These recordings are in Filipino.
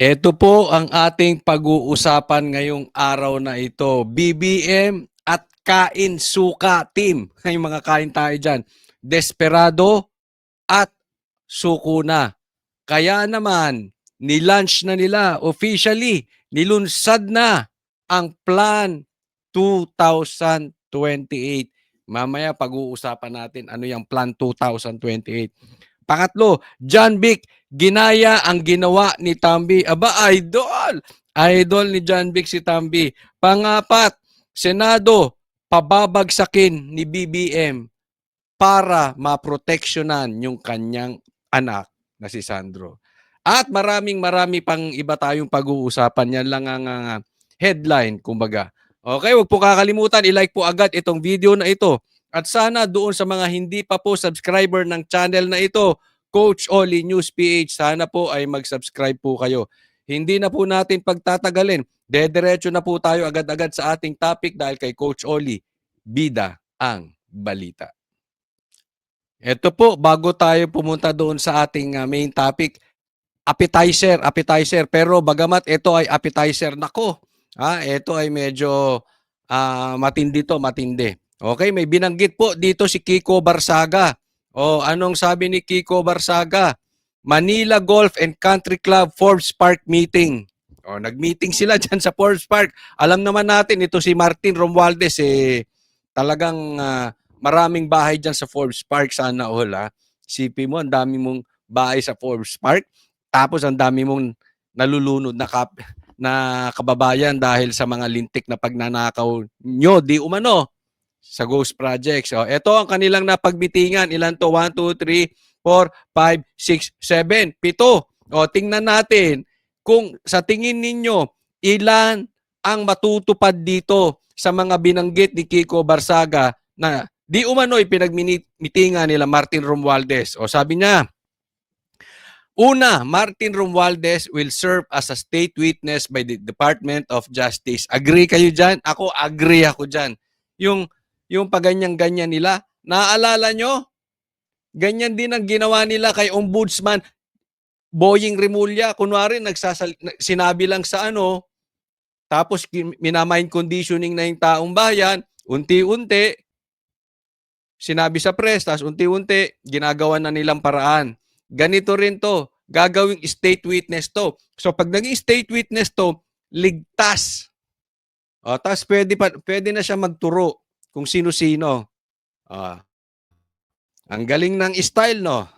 Ito po ang ating pag-uusapan ngayong araw na ito. BBM at Kain Suka Team. May mga kain tayo dyan. Desperado at suko na. Kaya naman, nilaunch na nila officially, nilunsad na ang Plan 2028. Mamaya pag-uusapan natin ano yung Plan 2028. Pangatlo, John Vic, ginaya ang ginawa ni Tambi. Aba, idol! Idol ni John Vic si Tambi. Pangapat, Senado, pababagsakin ni BBM para maproteksyonan yung kanyang anak na si Sandro. At marami pang iba tayong pag-uusapan. Yan lang ang headline, kumbaga. Okay, huwag po kakalimutan, i-like po agad itong video na ito. At sana doon sa mga hindi pa po subscriber ng channel na ito, Coach Oli News PH, sana po ay mag-subscribe po kayo. Hindi na po natin pagtatagalin. Dediretso na po tayo agad-agad sa ating topic dahil kay Coach Oli, bida ang balita. Ito po, bago tayo pumunta doon sa ating main topic, appetizer. Pero bagamat ito ay appetizer, nako, ito ay medyo matindi. Okay, may binanggit po dito si Kiko Barsaga. Anong sabi ni Kiko Barsaga? Manila Golf and Country Club Forbes Park meeting. Nag-meeting sila dyan sa Forbes Park. Alam naman natin, ito si Martin Romualdez, talagang maraming bahay dyan sa Forbes Park. Sana all, Sipi mo, ang dami mong bahay sa Forbes Park. Tapos ang dami mong nalulunod na kababayan dahil sa mga lintik na pagnanakaw nyo, di umano, sa Ghost Projects. Ito ang kanilang napagbitingan. Ilan to? 1, 2, 3, 4, 5, 6, 7, 7. Tingnan natin kung sa tingin ninyo, ilan ang matutupad dito sa mga binanggit ni Kiko Barsaga na di umano ipinagmitingan nila Martin Romualdez. Sabi niya, una, Martin Romualdez will serve as a state witness by the Department of Justice. Agree kayo dyan? Ako, agree ako dyan. Yung paganyan-ganyan nila, naaalala nyo? Ganyan din ang ginawa nila kay Ombudsman Boying Rimulya. Kunwari, sinabi lang sa tapos minamind conditioning na yung taong bayan, unti-unti, sinabi sa press, tapos unti-unti, ginagawa na nilang paraan. Ganito rin to, gagawing state witness to. So pag naging state witness to, ligtas. Tapos pwede na siya magturo kung sino-sino. Ang galing ng style, no?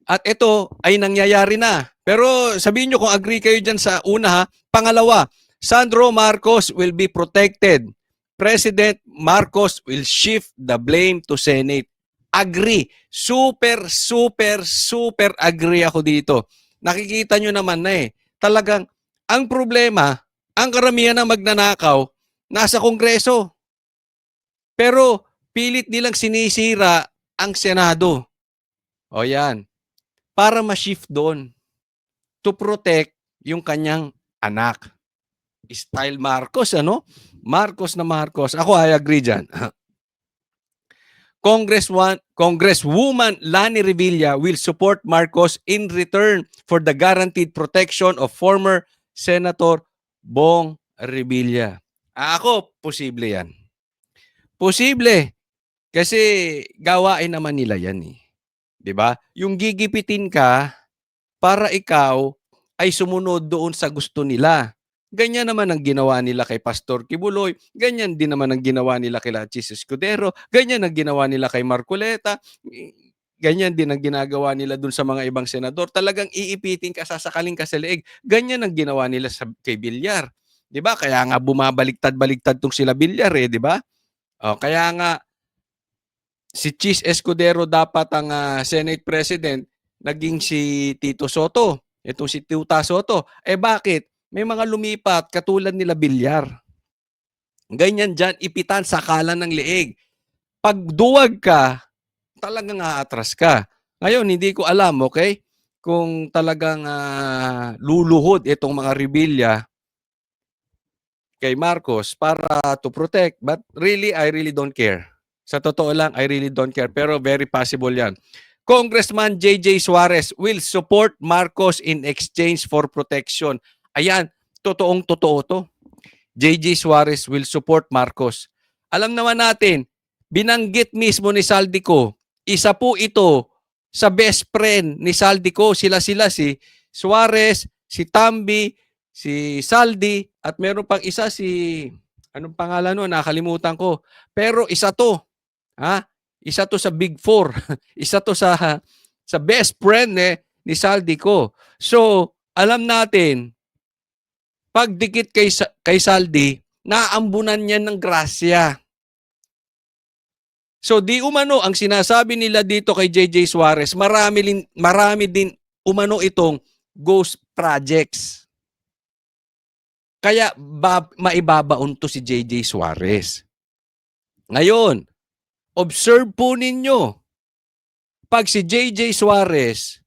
At ito ay nangyayari na. Pero sabihin nyo kung agree kayo dyan sa una, Pangalawa, Sandro Marcos will be protected. President Marcos will shift the blame to Senate. Agree. Super agree ako dito. Nakikita nyo naman na talagang ang problema, ang karamihan ng magnanakaw, nasa Kongreso. Pero pilit nilang sinisira ang Senado. Yan. Para ma-shift doon to protect yung kanyang anak. Style Marcos, Marcos na Marcos. Ako, I agree dyan. Congresswoman Lani Revilla will support Marcos in return for the guaranteed protection of former Senator Bong Revilla. Ako, posible yan. Posible. Kasi gawain naman nila yan. Diba? Yung gigipitin ka para ikaw ay sumunod doon sa gusto nila. Ganyan naman ang ginawa nila kay Pastor Kibuloy. Ganyan din naman ang ginawa nila kay Chis Escudero. Ganyan ang ginawa nila kay Marcoleta. Ganyan din ang ginagawa nila doon sa mga ibang senador. Talagang iipitin ka, sasakaling ka sa leeg. Ganyan ang ginawa nila kay Villar. Diba? Kaya nga bumabaliktad-baliktad tong sila Villar, diba? Kaya nga si Chis Escudero dapat ang Senate President, naging si Tito Soto. Itong si Tuta Soto. Bakit? May mga lumipat katulad nila Villar. Ganyan dyan, ipitan sa kalan ng leeg. Pag duwag ka, talagang aatras ka. Ngayon, hindi ko alam, okay? Kung talagang luluhod itong mga Revilla kay Marcos para to protect. But really, I really don't care. Sa totoo lang, I really don't care. Pero very possible yan. Congressman JJ Suarez will support Marcos in exchange for protection. Ayan, totoong-totoo to. JJ Suarez will support Marcos. Alam naman natin, binanggit mismo ni Saldico, isa po ito sa best friend ni Saldico. Sila-sila si Suarez, si Tambi, si Saldi, at meron pang isa si, anong pangalan nun, nakalimutan ko. Pero isa to, ha? Isa to sa Big Four. Isa to sa best friend ni Saldico. So, alam natin, pag dikit kay Saldi, naambunan niya ng grasya. So di umano ang sinasabi nila dito kay JJ Suarez, marami din umano itong ghost projects. Kaya maibabaon to si JJ Suarez. Ngayon, observe po ninyo, pag si JJ Suarez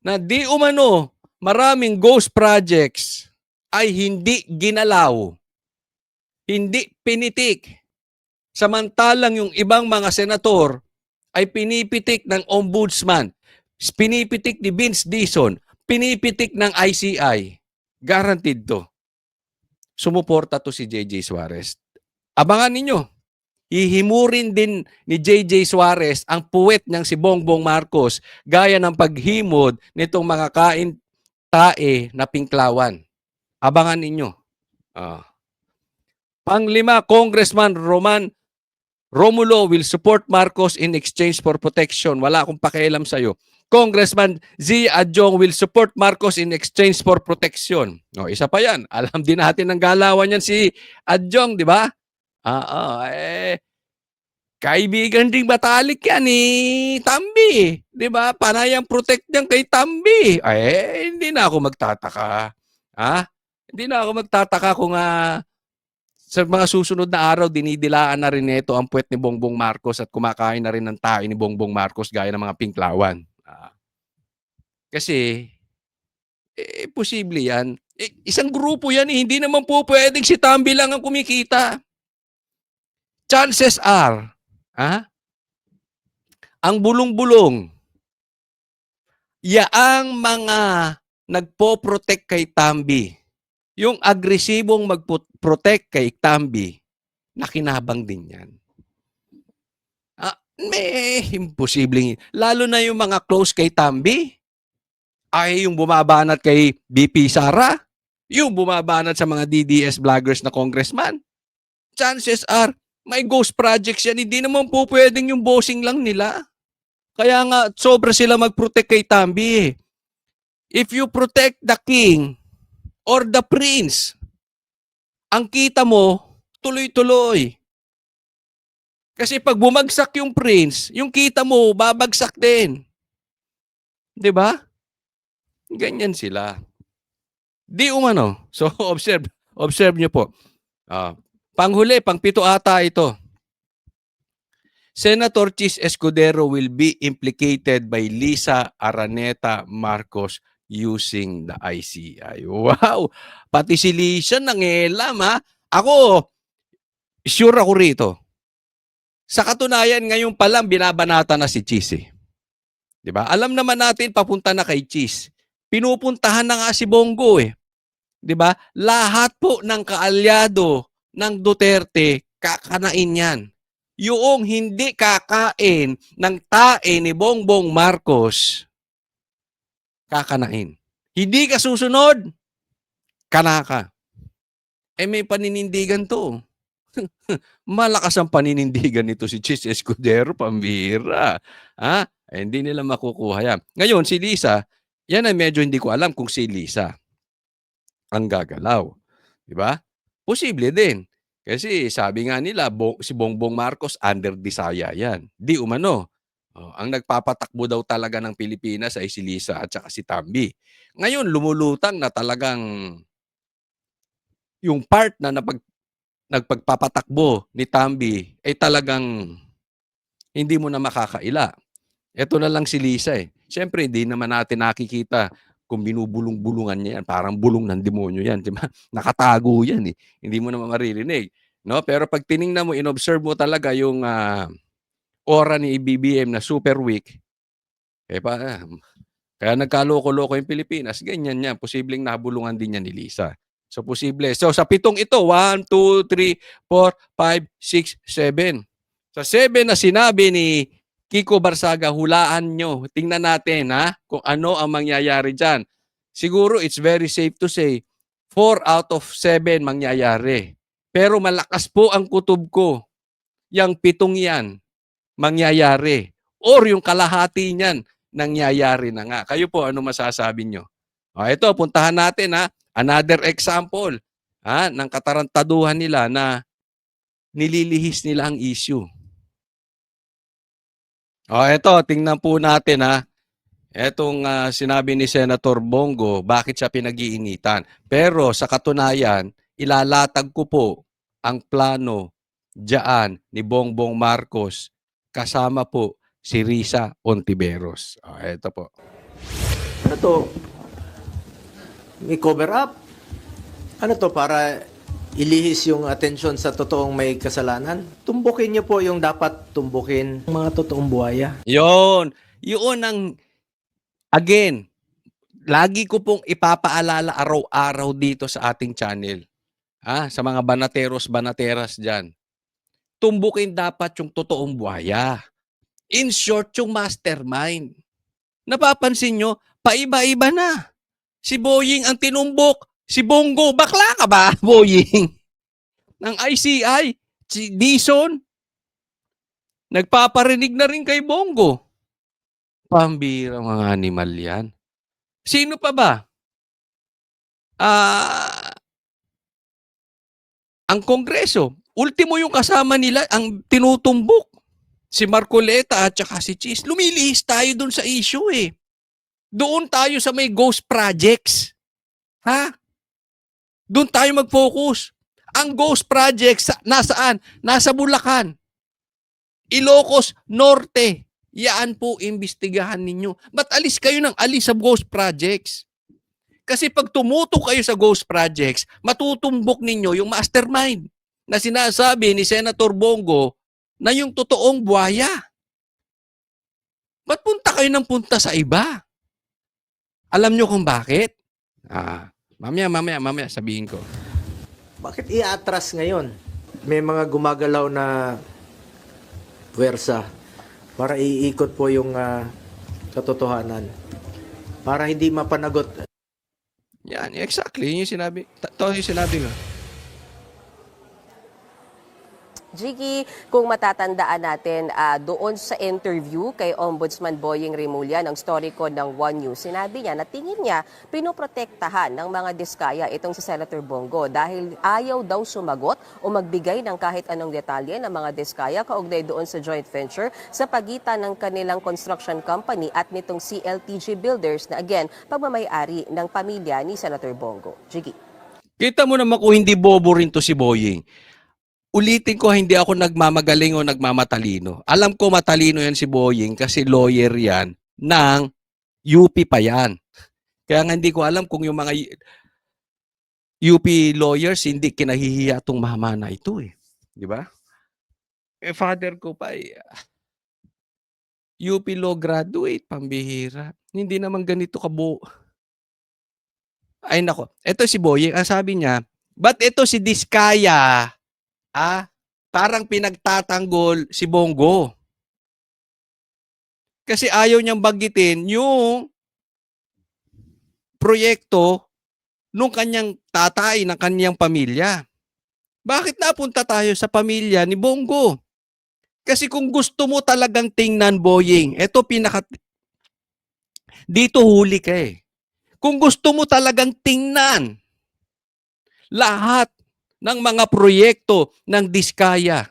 na di umano maraming ghost projects ay hindi ginalaw, hindi pinitik. Samantalang yung ibang mga senator ay pinipitik ng ombudsman, pinipitik ni Vince Dizon, pinipitik ng ICI. Guaranteed to. Sumuporta to si JJ Suarez. Abangan ninyo. Hihimurin din ni JJ Suarez ang puwet niyang si Bongbong Marcos gaya ng paghimod nitong mga kain-tae na pinklawan. Abangan ninyo. Panglima, Congressman Romulo will support Marcos in exchange for protection. Wala akong pakialam sa'yo. Congressman Z. Adjong will support Marcos in exchange for protection. O, isa pa yan. Alam din natin ang galawan yan si Adjong, di ba? Kaibigan ding batalik yan ni Tambi. Di ba? Panayang protect niyan kay Tambi. Hindi na ako magtataka. Hindi na ako magtataka kung sa mga susunod na araw, dinidilaan na rin nito ang puwet ni Bongbong Marcos at kumakain na rin ng tae ni Bongbong Marcos gaya ng mga pinklawan. Kasi, posible yan. Isang grupo yan, hindi naman po pwedeng si Tambi lang ang kumikita. Chances are, ang bulong-bulong, yaang mga nagpo-protect kay Tambi, yung agresibong mag-protect kay Tambi, nakinabang din yan. Imposible. Lalo na yung mga close kay Tambi, ay yung bumabanat kay BP Sara, yung bumabanat sa mga DDS vloggers na congressman. Chances are, may ghost projects yan. Hindi naman po pwedeng yung bossing lang nila. Kaya nga, sobra sila mag-protect kay Tambi. If you protect the king, or the prince, ang kita mo, tuloy-tuloy. Kasi pag bumagsak yung prince, yung kita mo, babagsak din. Di ba? Ganyan sila. Di umano. So, observe nyo po. Panghuli, pangpito ata ito. Senator Chis Escudero will be implicated by Lisa Araneta Marcos using the ICI. Wow! Pati si Lisa nangelam, Ako, sure ako rito. Sa katunayan, ngayon pa lang binabanata na si Chis. Diba? Alam naman natin papunta na kay Chis. Pinupuntahan na nga si Bongo . Diba? Lahat po ng kaalyado ng Duterte, kakanain yan. Yung hindi kakain ng tae ni Bongbong Marcos, kakanain. Hindi ka susunod, kanaka. May paninindigan to. Malakas ang paninindigan nito si Chis Escudero, pambira. Hindi nila makukuha yan. Ngayon, si Lisa, yan ay medyo hindi ko alam kung si Lisa ang gagalaw. Diba? Posible din. Kasi sabi nga nila, si Bongbong Marcos under Disaya yan. Di umano. Ang nagpapatakbo daw talaga ng Pilipinas ay si Lisa at saka si Tambi. Ngayon, lumulutang na talagang yung part na nagpagpapatakbo ni Tambi ay talagang hindi mo na makakaila. Ito na lang si Lisa . Siyempre, hindi naman natin nakikita kung binubulong-bulungan niya yan. Parang bulong ng demonyo yan. Diba? Nakatago yan . Hindi mo naman maririnig. No? Pero pag tiningnan mo, inobserve mo talaga yung aura ni BBM na super weak, Kaya nagkaloko-loko yung Pilipinas, ganyan yan. Posibleng nabulungan din yan ni Lisa. So, posible. So, sa 7 ito, 1, 2, 3, 4, 5, 6, 7. Sa 7 na sinabi ni Kiko Barsaga, hulaan nyo. Tingnan natin kung ano ang mangyayari dyan. Siguro it's very safe to say 4 out of 7 mangyayari. Pero malakas po ang kutob ko. Yang 7 yan mangyayari. Or yung kalahati niyan nangyayari na nga. Kayo po, ano masasabi nyo? Ito, puntahan natin another example ng katarantaduhan nila na nililihis nila ang issue. Ito, tingnan po natin Etong sinabi ni Senator Bongo, bakit siya pinag-iinitan. Pero sa katunayan, ilalatag ko po ang plano diyan ni Bongbong Marcos kasama po si Risa Ontiveros. Ito po. Ano to? May cover up? Ano to, para ilihis yung atensyon sa totoong may kasalanan? Tumbukin niyo po yung dapat tumbukin, mga totoong buhaya. Yun ang, again, lagi ko pong ipapaalala araw-araw dito sa ating channel. Sa mga banateros-banateras dyan. Tumbukin dapat yung totoong buhaya. In short, yung mastermind. Napapansin nyo, paiba-iba na. Si Boying ang tinumbok. Si Bongo, bakla ka ba, Boying? Ng ICI, si Dison, nagpaparinig na rin kay Bongo. Pambira mga animal yan. Sino pa ba? Ang Kongreso, ultimo yung kasama nila, ang tinutumbok. Si Marcoleta at saka si Cheese. Lumilihis tayo dun sa issue eh. Doon tayo sa may ghost projects. Doon tayo mag-focus. Ang ghost projects, nasaan? Nasa Bulacan. Ilocos Norte. Yan po, imbestigahan ninyo. Ba't alis kayo ng alis sa ghost projects? Kasi pag tumutok kayo sa ghost projects, matutumbok ninyo yung mastermind na sinasabi ni Senator Bongo na yung totoong buhaya. Ba't punta kayo ng punta sa iba? Alam nyo kung bakit? Mamaya sabihin ko. Bakit i-atras ngayon? May mga gumagalaw na puwersa para iikot po yung katotohanan. Para hindi mapanagot. Yan, exactly. Yun yung sinabi. Ito yung sinabi ko. Jiggy, kung matatandaan natin doon sa interview kay Ombudsman Boying Rimulya ng Storycon ng One News, sinabi niya na tingin niya pinoprotektahan ng mga diskaya itong si Senator Bongo dahil ayaw daw sumagot o magbigay ng kahit anong detalye ng mga diskaya kaugnay doon sa joint venture sa pagitan ng kanilang construction company at nitong CLTG Builders na again, pagmamayari ng pamilya ni Senator Bongo. Jiggy. Kita mo naman kung hindi bobo rin to si Boying. Ulitin ko, hindi ako nagmamagaling o nagmamatalino. Alam ko matalino yan si Boying kasi lawyer yan ng UP pa yan. Kaya nga hindi ko alam kung yung mga UP lawyers hindi kinahihiya itong mama na ito eh. Di ba? Father ko pa UP law graduate, pambihira. Hindi naman ganito Ay nako, ito si Boying, ang sabi niya, ba't ito si Diskaya? Parang pinagtatanggol si Bongo. Kasi ayaw niyang banggitin yung proyekto nung kanyang tatay, ng kanyang pamilya. Bakit napunta tayo sa pamilya ni Bongo? Kasi kung gusto mo talagang tingnan, Boying, dito huli ka eh. Kung gusto mo talagang tingnan lahat ng mga proyekto ng Diskaya.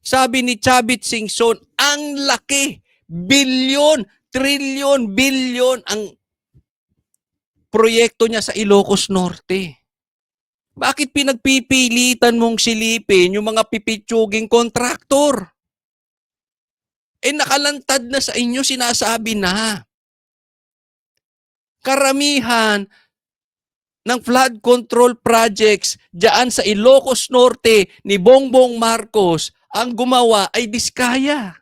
Sabi ni Chavit Singson, ang laki, bilyon, trilyon, bilyon ang proyekto niya sa Ilocos Norte. Bakit pinagpipilitan mong silipin yung mga pipitsuging kontraktor? Nakalantad na sa inyo, sinasabi na. Karamihan ng flood control projects diyan sa Ilocos Norte ni Bongbong Marcos ang gumawa ay Diskaya.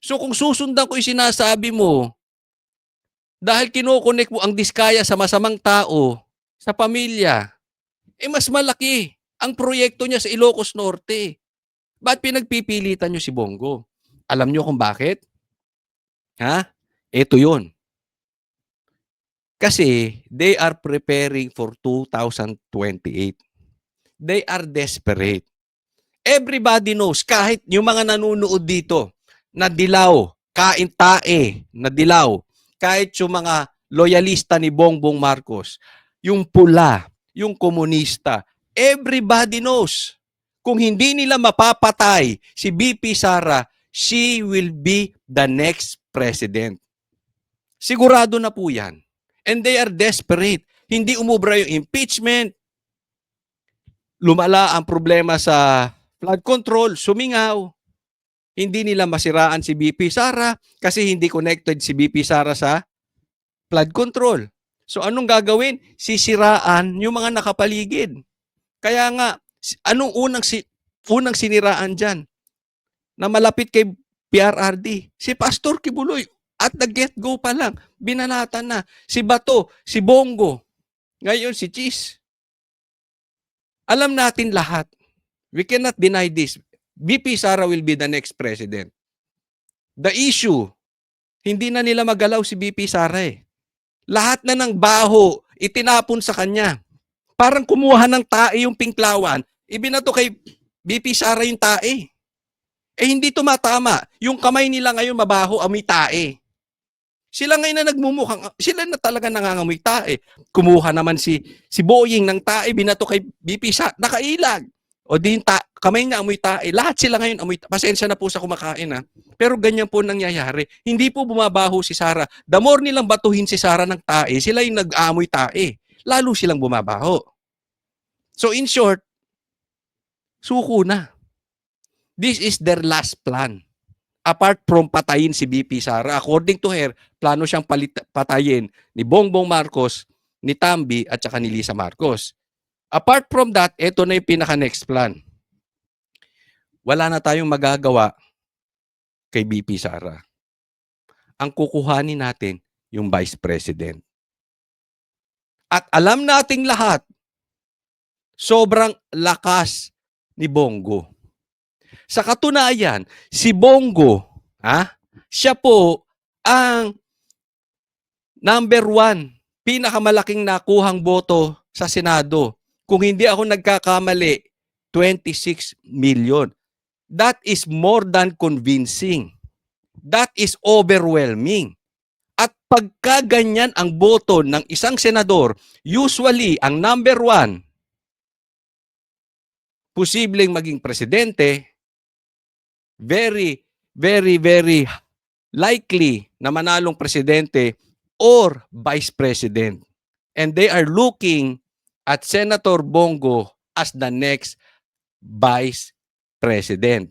So kung susundan ko yung sinasabi mo, dahil kinokonek mo ang diskaya sa masamang tao, sa pamilya, mas malaki ang proyekto niya sa Ilocos Norte. Ba't pinagpipilitan niyo si Bongo? Alam niyo kung bakit? Ha? Ito yun. Kasi they are preparing for 2028. They are desperate. Everybody knows, kahit yung mga nanonood dito, na dilaw, kain tae, na dilaw, kahit yung mga loyalista ni Bongbong Marcos, yung pula, yung komunista, everybody knows, kung hindi nila mapapatay si BP Sara, she will be the next president. Sigurado na po yan. And they are desperate. Hindi umubra yung impeachment, lumala ang problema sa flood control, sumingaw. Hindi nila masiraan si BP Sara kasi hindi connected si BP Sara sa flood control. So anong gagawin? Sisiraan yung mga nakapaligid. Kaya nga, anong unang siniraan dyan na malapit kay PRRD? Si Pastor Kibuloy. At the get-go pa lang, binanatan na. Si Bato, si Bongo, ngayon si Cheese. Alam natin lahat. We cannot deny this. BP Sara will be the next president. The issue, hindi na nila magalaw si BP Sara eh. Lahat na ng baho, itinapon sa kanya. Parang kumuha ng tae yung pinklawan, ibinato kay BP Sara yung tae. Hindi tumatama. Yung kamay nila ngayon mabaho, amoy tae. Sila ngayon na nagmumukhang, sila na talaga nangangamoy tae. Kumuha naman si Boying ng tae, binato kay BP Sara, nakailag. O di kamay niya amoy tae. Lahat sila ngayon amoy tae. Pasensya na po sa kumakain ha. Pero ganyan po nangyayari. Hindi po bumabaho si Sara. The more nilang batuhin si Sara ng tae, sila yung nag-aamoy tae. Lalo silang bumabaho. So in short, suko na. This is their last plan. Apart from patayin si BP Sara, according to her, plano siyang patayin ni Bongbong Marcos, ni Tambi at saka ni Lisa Marcos. Apart from that, ito na yung pinaka-next plan. Wala na tayong magagawa kay BP Sara. Ang kukuhanin natin yung Vice President. At alam nating lahat, sobrang lakas ni Bongo. Sa katunayan, si Bongo, siya po ang number 1, pinakamalaking nakuhang boto sa Senado. Kung hindi ako nagkakamali, 26 million. That is more than convincing. That is overwhelming. At pagka ganyan ang boto ng isang senador, usually ang number 1, posibleng maging presidente, very, very, very likely na manalong presidente or vice president. And they are looking at Senator Bongo as the next vice president.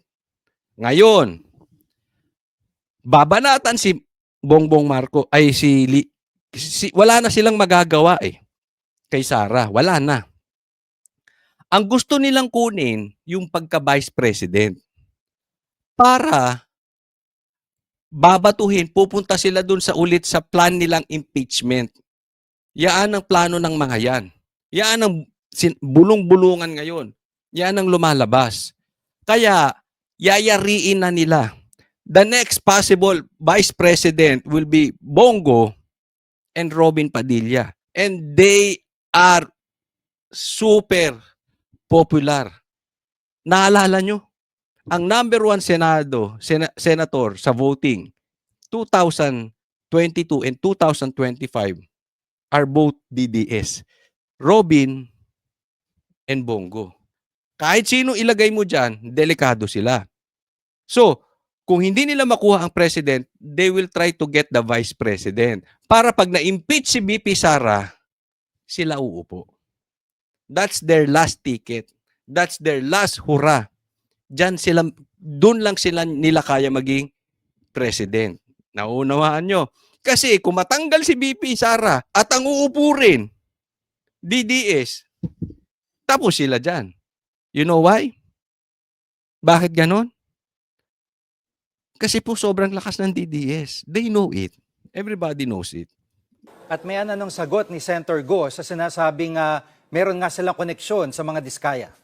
Ngayon, babanatan si Bongbong Marcos wala na silang magagawa kay Sara, wala na. Ang gusto nilang kunin yung pagka-vice president para babatuhin, pupunta sila dun sa plan nilang impeachment. Yaan ang plano ng mga yan. Yaan ang bulong-bulungan ngayon. Yan ang lumalabas. Kaya, yayariin na nila. The next possible vice president will be Bongo and Robin Padilla. And they are super popular. Naalala nyo? Ang number 1 senator sa voting, 2022 and 2025 are both DDS. Robin and Bongo. Kahit sino ilagay mo dyan, delikado sila. So, kung hindi nila makuha ang president, they will try to get the vice president. Para pag na-impeach si BP Sara, sila uupo. That's their last ticket. That's their last hurrah. Doon lang nila kaya maging president. Naunawaan nyo. Kasi kung matanggal si BP Sara at ang uupo rin, DDS, tapos sila dyan. You know why? Bakit ganon? Kasi po sobrang lakas ng DDS. They know it. Everybody knows it. At may anong sagot ni Senator Go sa sinasabing meron nga silang koneksyon sa mga diskaya?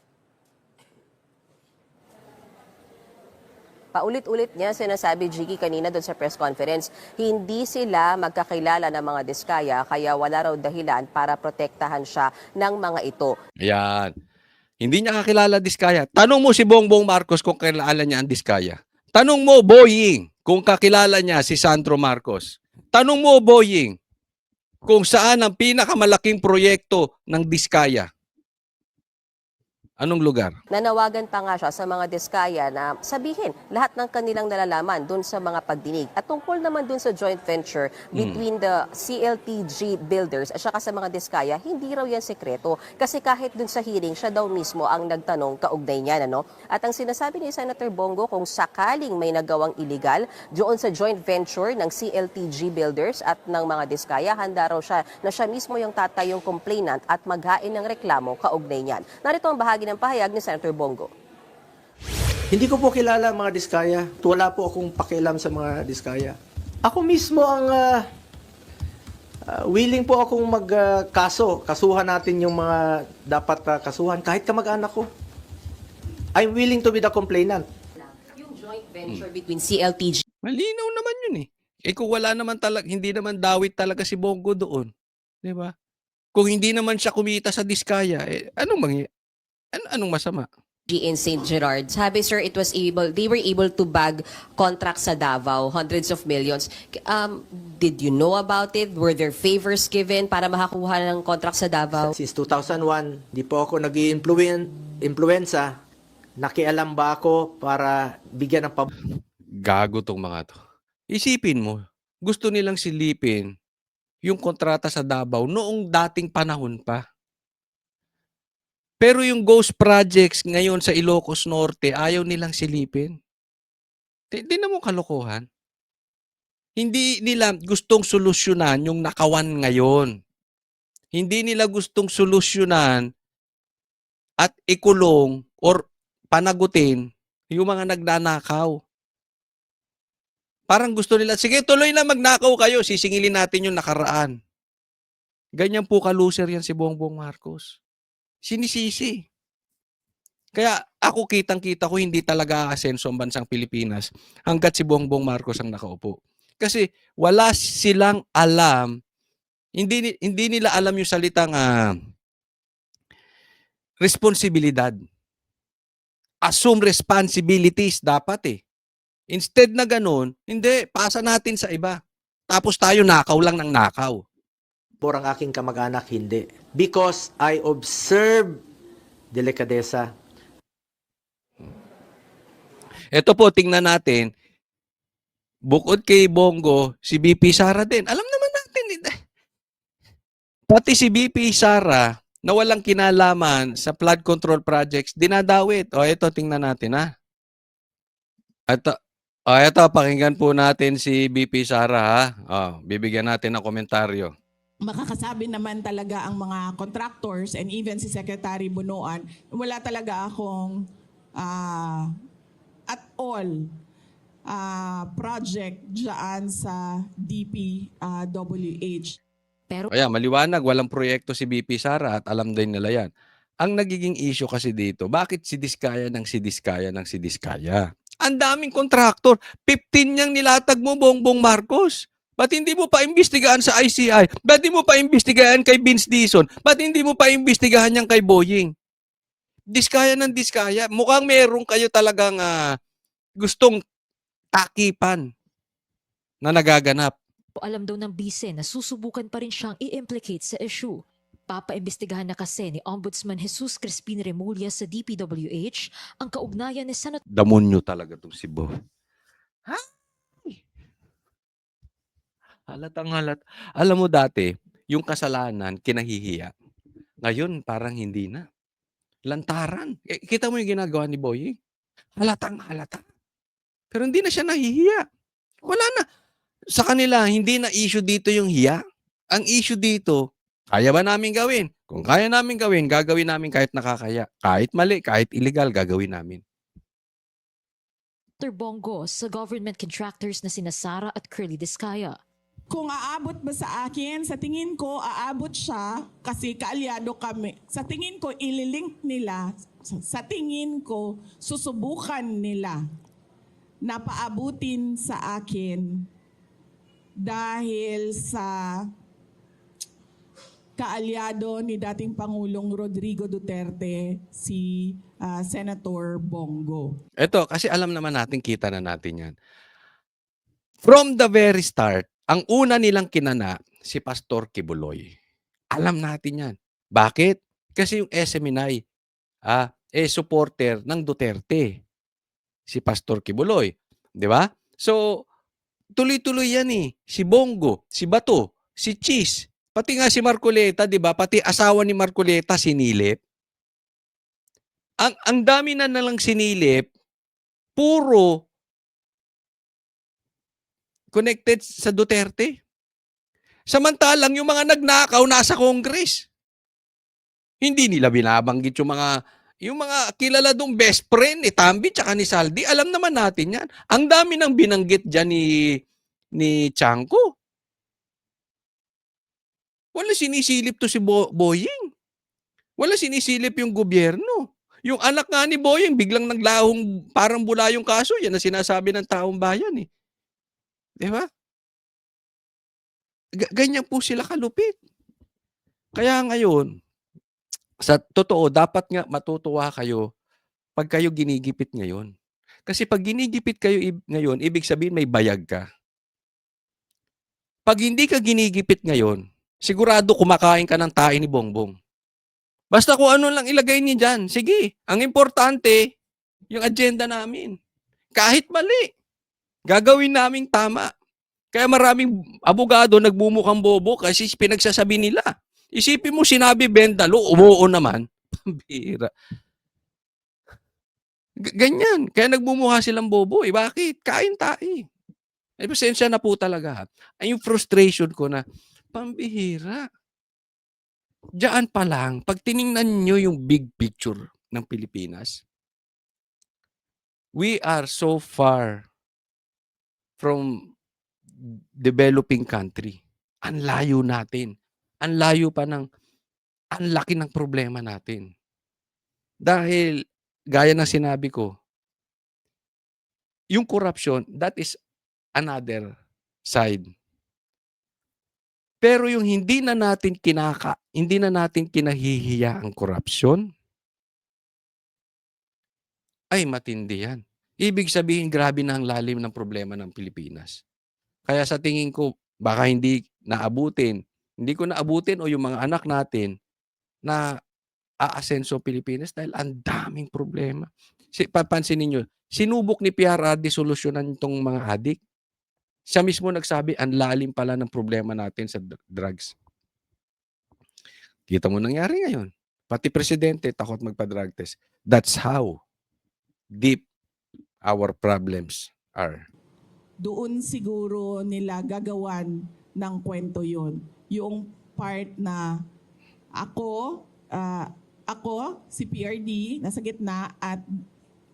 Paulit-ulit niya sinasabi, Jiggy, kanina doon sa press conference, hindi sila magkakilala ng mga diskaya kaya wala raw dahilan para protektahan siya ng mga ito. Ayan. Hindi niya kakilala Diskaya. Tanong mo si Bongbong Marcos kung kakilala niya ang Diskaya. Tanong mo, Boying, kung kakilala niya si Sandro Marcos. Tanong mo, Boying, kung saan ang pinakamalaking proyekto ng Diskaya. Anong lugar? Nanawagan pa nga siya sa mga diskaya na sabihin lahat ng kanilang nalalaman dun sa mga pagdinig. At tungkol naman dun sa joint venture between the CLTG builders at saka sa mga diskaya, hindi raw yan sekreto. Kasi kahit dun sa hearing, siya daw mismo ang nagtanong kaugnay niyan. Ano? At ang sinasabi ni Senator Bongo, kung sakaling may nagawang illegal doon sa joint venture ng CLTG builders at ng mga diskaya, handa raw siya na siya mismo yung tatayong complainant at maghain ng reklamo kaugnay niyan. Narito ang bahagi ng pahayag ni Senator Bongo. Hindi ko po kilala ang mga diskaya. Wala po akong pakialam sa mga diskaya. Ako mismo ang willing po akong magkaso. Kasuhan natin yung mga dapat kasuhan kahit kamag-anak ko. I'm willing to be the complainant. Yung joint venture between CLTG Malinaw naman yun eh. Kung wala naman talaga, hindi naman dawit talaga si Bongo doon. Di ba? Kung hindi naman siya kumita sa Diskaya, anong masama? in St. Gerard. Sabi, sir, they were able to bag contracts sa Davao, hundreds of millions. Did you know about it? Were there favors given para makakuha ng contract sa Davao? Since 2001, di po ako nag-influenza. Nakialam ba ako para bigyan ng Gago tong mga to. Isipin mo, gusto nilang silipin yung kontrata sa Davao noong dating panahon pa. Pero yung ghost projects ngayon sa Ilocos Norte, ayaw nilang silipin. Hindi na mo kalokohan. Hindi nila gustong solusyonan yung nakawan ngayon. Hindi nila gustong solusyonan at ikulong or panagutin yung mga nagnanakaw. Parang gusto nila, sige tuloy na magnakaw kayo, sisingilin natin yung nakaraan. Ganyan po ka-loser yan si Bongbong Marcos. Sinisisi. Kaya ako kitang-kita ko hindi talaga aasenso ang bansang Pilipinas hanggat si Bongbong Marcos ang nakaupo. Kasi wala silang alam, hindi nila alam yung salitang responsibilidad. Assume responsibilities dapat eh. Instead na ganun, hindi, pasa natin sa iba. Tapos tayo nakaw lang ng nakaw. por ang aking kamag-anak, hindi. Because I observe delikadesa. Ito po, tingnan natin. Bukod kay Bongo, si BP Sara din. Alam naman natin. Pati si BP Sara, na walang kinalaman sa flood control projects, dinadawit. O, ito, tingnan natin, ha? Ito, pakinggan po natin si BP Sara, ha? Bibigyan natin ng komentaryo. Makakasabi naman talaga ang mga contractors and even si Secretary Bunuan, wala talaga akong at all project dyan sa DPWH. Ayan, maliwanag, walang proyekto si BP Sara at alam din nila yan. Ang nagiging issue kasi dito, bakit si Diskaya ng si Diskaya ng si Diskaya? Ang daming contractor, 15 niyang nilatag mo, Bongbong Marcos. Ba't hindi mo pa imbestigahan sa ICI? Ba't hindi mo pa imbestigahan kay Vince Dizon? Ba't hindi mo pa imbestigahan yan kay Boying? Diskaya ng Diskaya. Mukhang meron kayo talagang gustong takipan na nagaganap. Alam daw ng bise na susubukan pa rin siyang i-implicate sa issue. Papaimbestigahan na kasi ni Ombudsman Jesus Crispin Remulla sa DPWH ang kaugnayan ni Senator Damonyo talaga itong si Bo. Ha? Halatang halat. Alam mo dati, yung kasalanan, kinahihiya. Ngayon, parang hindi na. Lantaran. Kita mo yung ginagawa ni Boying? Halatang halata. Pero hindi na siya nahihiya. Wala na. Sa kanila, hindi na issue dito yung hiya. Ang issue dito, kaya ba namin gawin? Kung kaya namin gawin, gagawin namin kahit nakakaya. Kahit mali, kahit illegal, gagawin namin. Senator Bongo sa government contractors na sina Sara at Curly Discaya. Kung aabot ba sa akin, sa tingin ko aabot siya kasi kaalyado kami. Sa tingin ko ililink nila, sa tingin ko susubukan nila na paabutin sa akin dahil sa kaalyado ni dating Pangulong Rodrigo Duterte, si Senator Bongo. Ito, kasi alam naman natin, kita na natin yan. From the very start, ang una nilang kinana, si Pastor Kibuloy. Alam natin yan. Bakit? Kasi yung SMNI, supporter ng Duterte. Si Pastor Kibuloy. Di ba? So, tuloy-tuloy yan eh. Si Bongo, si Bato, si Cheese, pati nga si Marcoleta, di ba? Pati asawa ni Marcoleta, sinilip. Ang dami na nalang sinilip, puro connected sa Duterte. Samantalang yung mga nagnakaw nasa Congress. Hindi nila binabanggit yung mga kilala dong best friend ni Tambi tsaka ni Saldi. Alam naman natin yan. Ang dami nang binanggit dyan ni Chanco. Wala sinisilip to si Boying. Wala sinisilip yung gobyerno. Yung anak nga ni Boying, biglang naglahong parang bula yung kaso. Yan ang sinasabi ng taong bayan eh. Di ba? Ganyan po sila kalupit. Kaya ngayon, sa totoo, dapat nga matutuwa kayo pag kayo ginigipit ngayon. Kasi pag ginigipit kayo ngayon, ibig sabihin may bayag ka. Pag hindi ka ginigipit ngayon, sigurado kumakain ka ng tae ni Bongbong. Basta kung ano lang ilagay niya dyan, sige. Ang importante, yung agenda namin. Kahit mali, gagawin naming tama. Kaya maraming abogado nagbumukhang bobo kasi pinagsasabi nila. Isipin mo sinabi Bendalo, umuo naman. Pambira. Ganyan. Kaya nagmumukha silang bobo. Bakit? Kain tayo. Pasensya na po talaga. Ay yung frustration ko na, pambihira. Diyan pa lang, pag tiningnan nyo yung big picture ng Pilipinas, we are so far from developing country. Ang layo natin. Ang layo pa ang laki ng problema natin. Dahil, gaya ng sinabi ko, yung corruption, that is another side. Pero yung hindi na natin kinahihiya ang corruption, ay matindi yan. Ibig sabihin, grabe na ang lalim ng problema ng Pilipinas. Kaya sa tingin ko, baka hindi ko naabutin o yung mga anak natin na aasenso Pilipinas dahil ang daming problema. Papansinin nyo, sinubok ni PRRD solusyonan itong mga adik. Siya mismo nagsabi, ang lalim pala ng problema natin sa drugs. Kita mo nangyari ngayon. Pati presidente takot magpa-drug test. That's how deep our problems are. Doon siguro nila gagawan ng kwento yon. Yung part na ako, si PRD, nasa gitna, at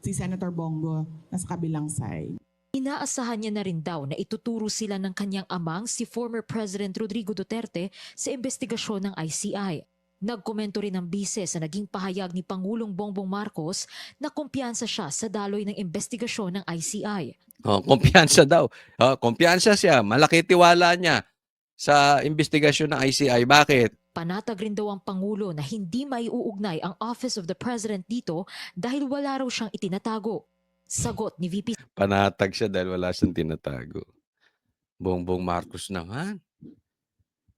si Senator Bongo, nasa kabilang side. Inaasahan niya na rin daw na ituturo sila ng kanyang amang si former President Rodrigo Duterte sa investigasyon ng ICI. Nagkomento rin ang bise sa naging pahayag ni Pangulong Bongbong Marcos na kumpiyansa siya sa daloy ng investigasyon ng ICI. Kumpiyansa daw. Kumpiyansa siya. Malaki tiwala niya sa investigasyon ng ICI. Bakit? Panatag rin daw ang Pangulo na hindi maiuugnay ang Office of the President dito dahil wala raw siyang itinatago. Sagot ni VP Panatag siya dahil wala siyang tinatago. Bongbong Marcos naman.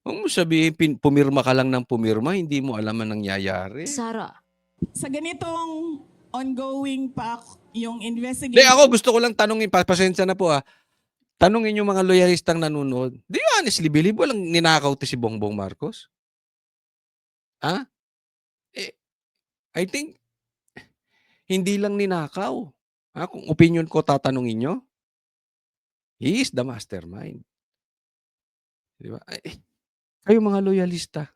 Huwag mo sabihin, pumirma ka lang ng pumirma, hindi mo alam ang nangyayari. Sara. Sa ganitong ongoing pa yung Hindi, investigation, ako gusto ko lang tanungin, pasensya na po tanungin yung mga loyalistang nanonood. Do you honestly believe walang ninakaw to si Bongbong Marcos? I think, hindi lang ninakaw. Kung opinion ko tatanungin nyo, he is the mastermind. Di ba? Kayo mga loyalista,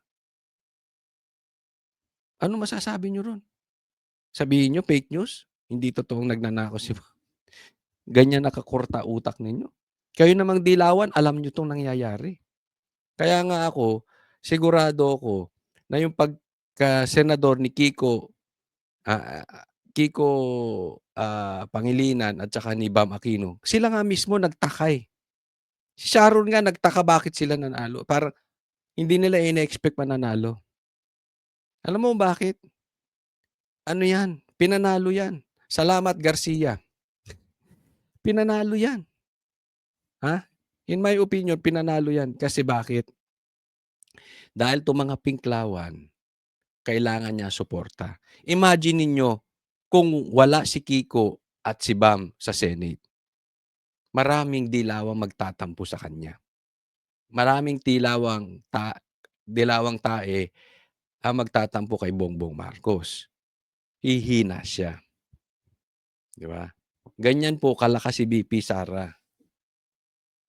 ano masasabi nyo ron? Sabihin nyo, fake news? Hindi totoong nagnanakaw si Ganyan nakakurta utak ninyo. Kayo namang dilawan, alam niyo 'tong nangyayari. Kaya nga ako, sigurado ako na yung pagka-senador ni Kiko, Pangilinan at saka ni Bam Aquino, sila nga mismo nagtaka, eh. Si Sharon nga nagtaka bakit sila nanalo, parang hindi nila ine-expect mananalo. Alam mo bakit? Ano 'yan, pinanalo 'yan. Salamat Garcia, pinanalo 'yan, ha? In my opinion, pinanalo 'yan. Kasi bakit? Dahil 'tong mga Pinklawan, kailangan niya suporta. Imagine ninyo kung wala si Kiko at si Bam sa Senate, maraming dilawang magtatampo sa kanya. Maraming dilawang tae ang magtatampo kay Bongbong Marcos. Hihina siya, 'di ba? Ganyan po kalakas si VP Sara.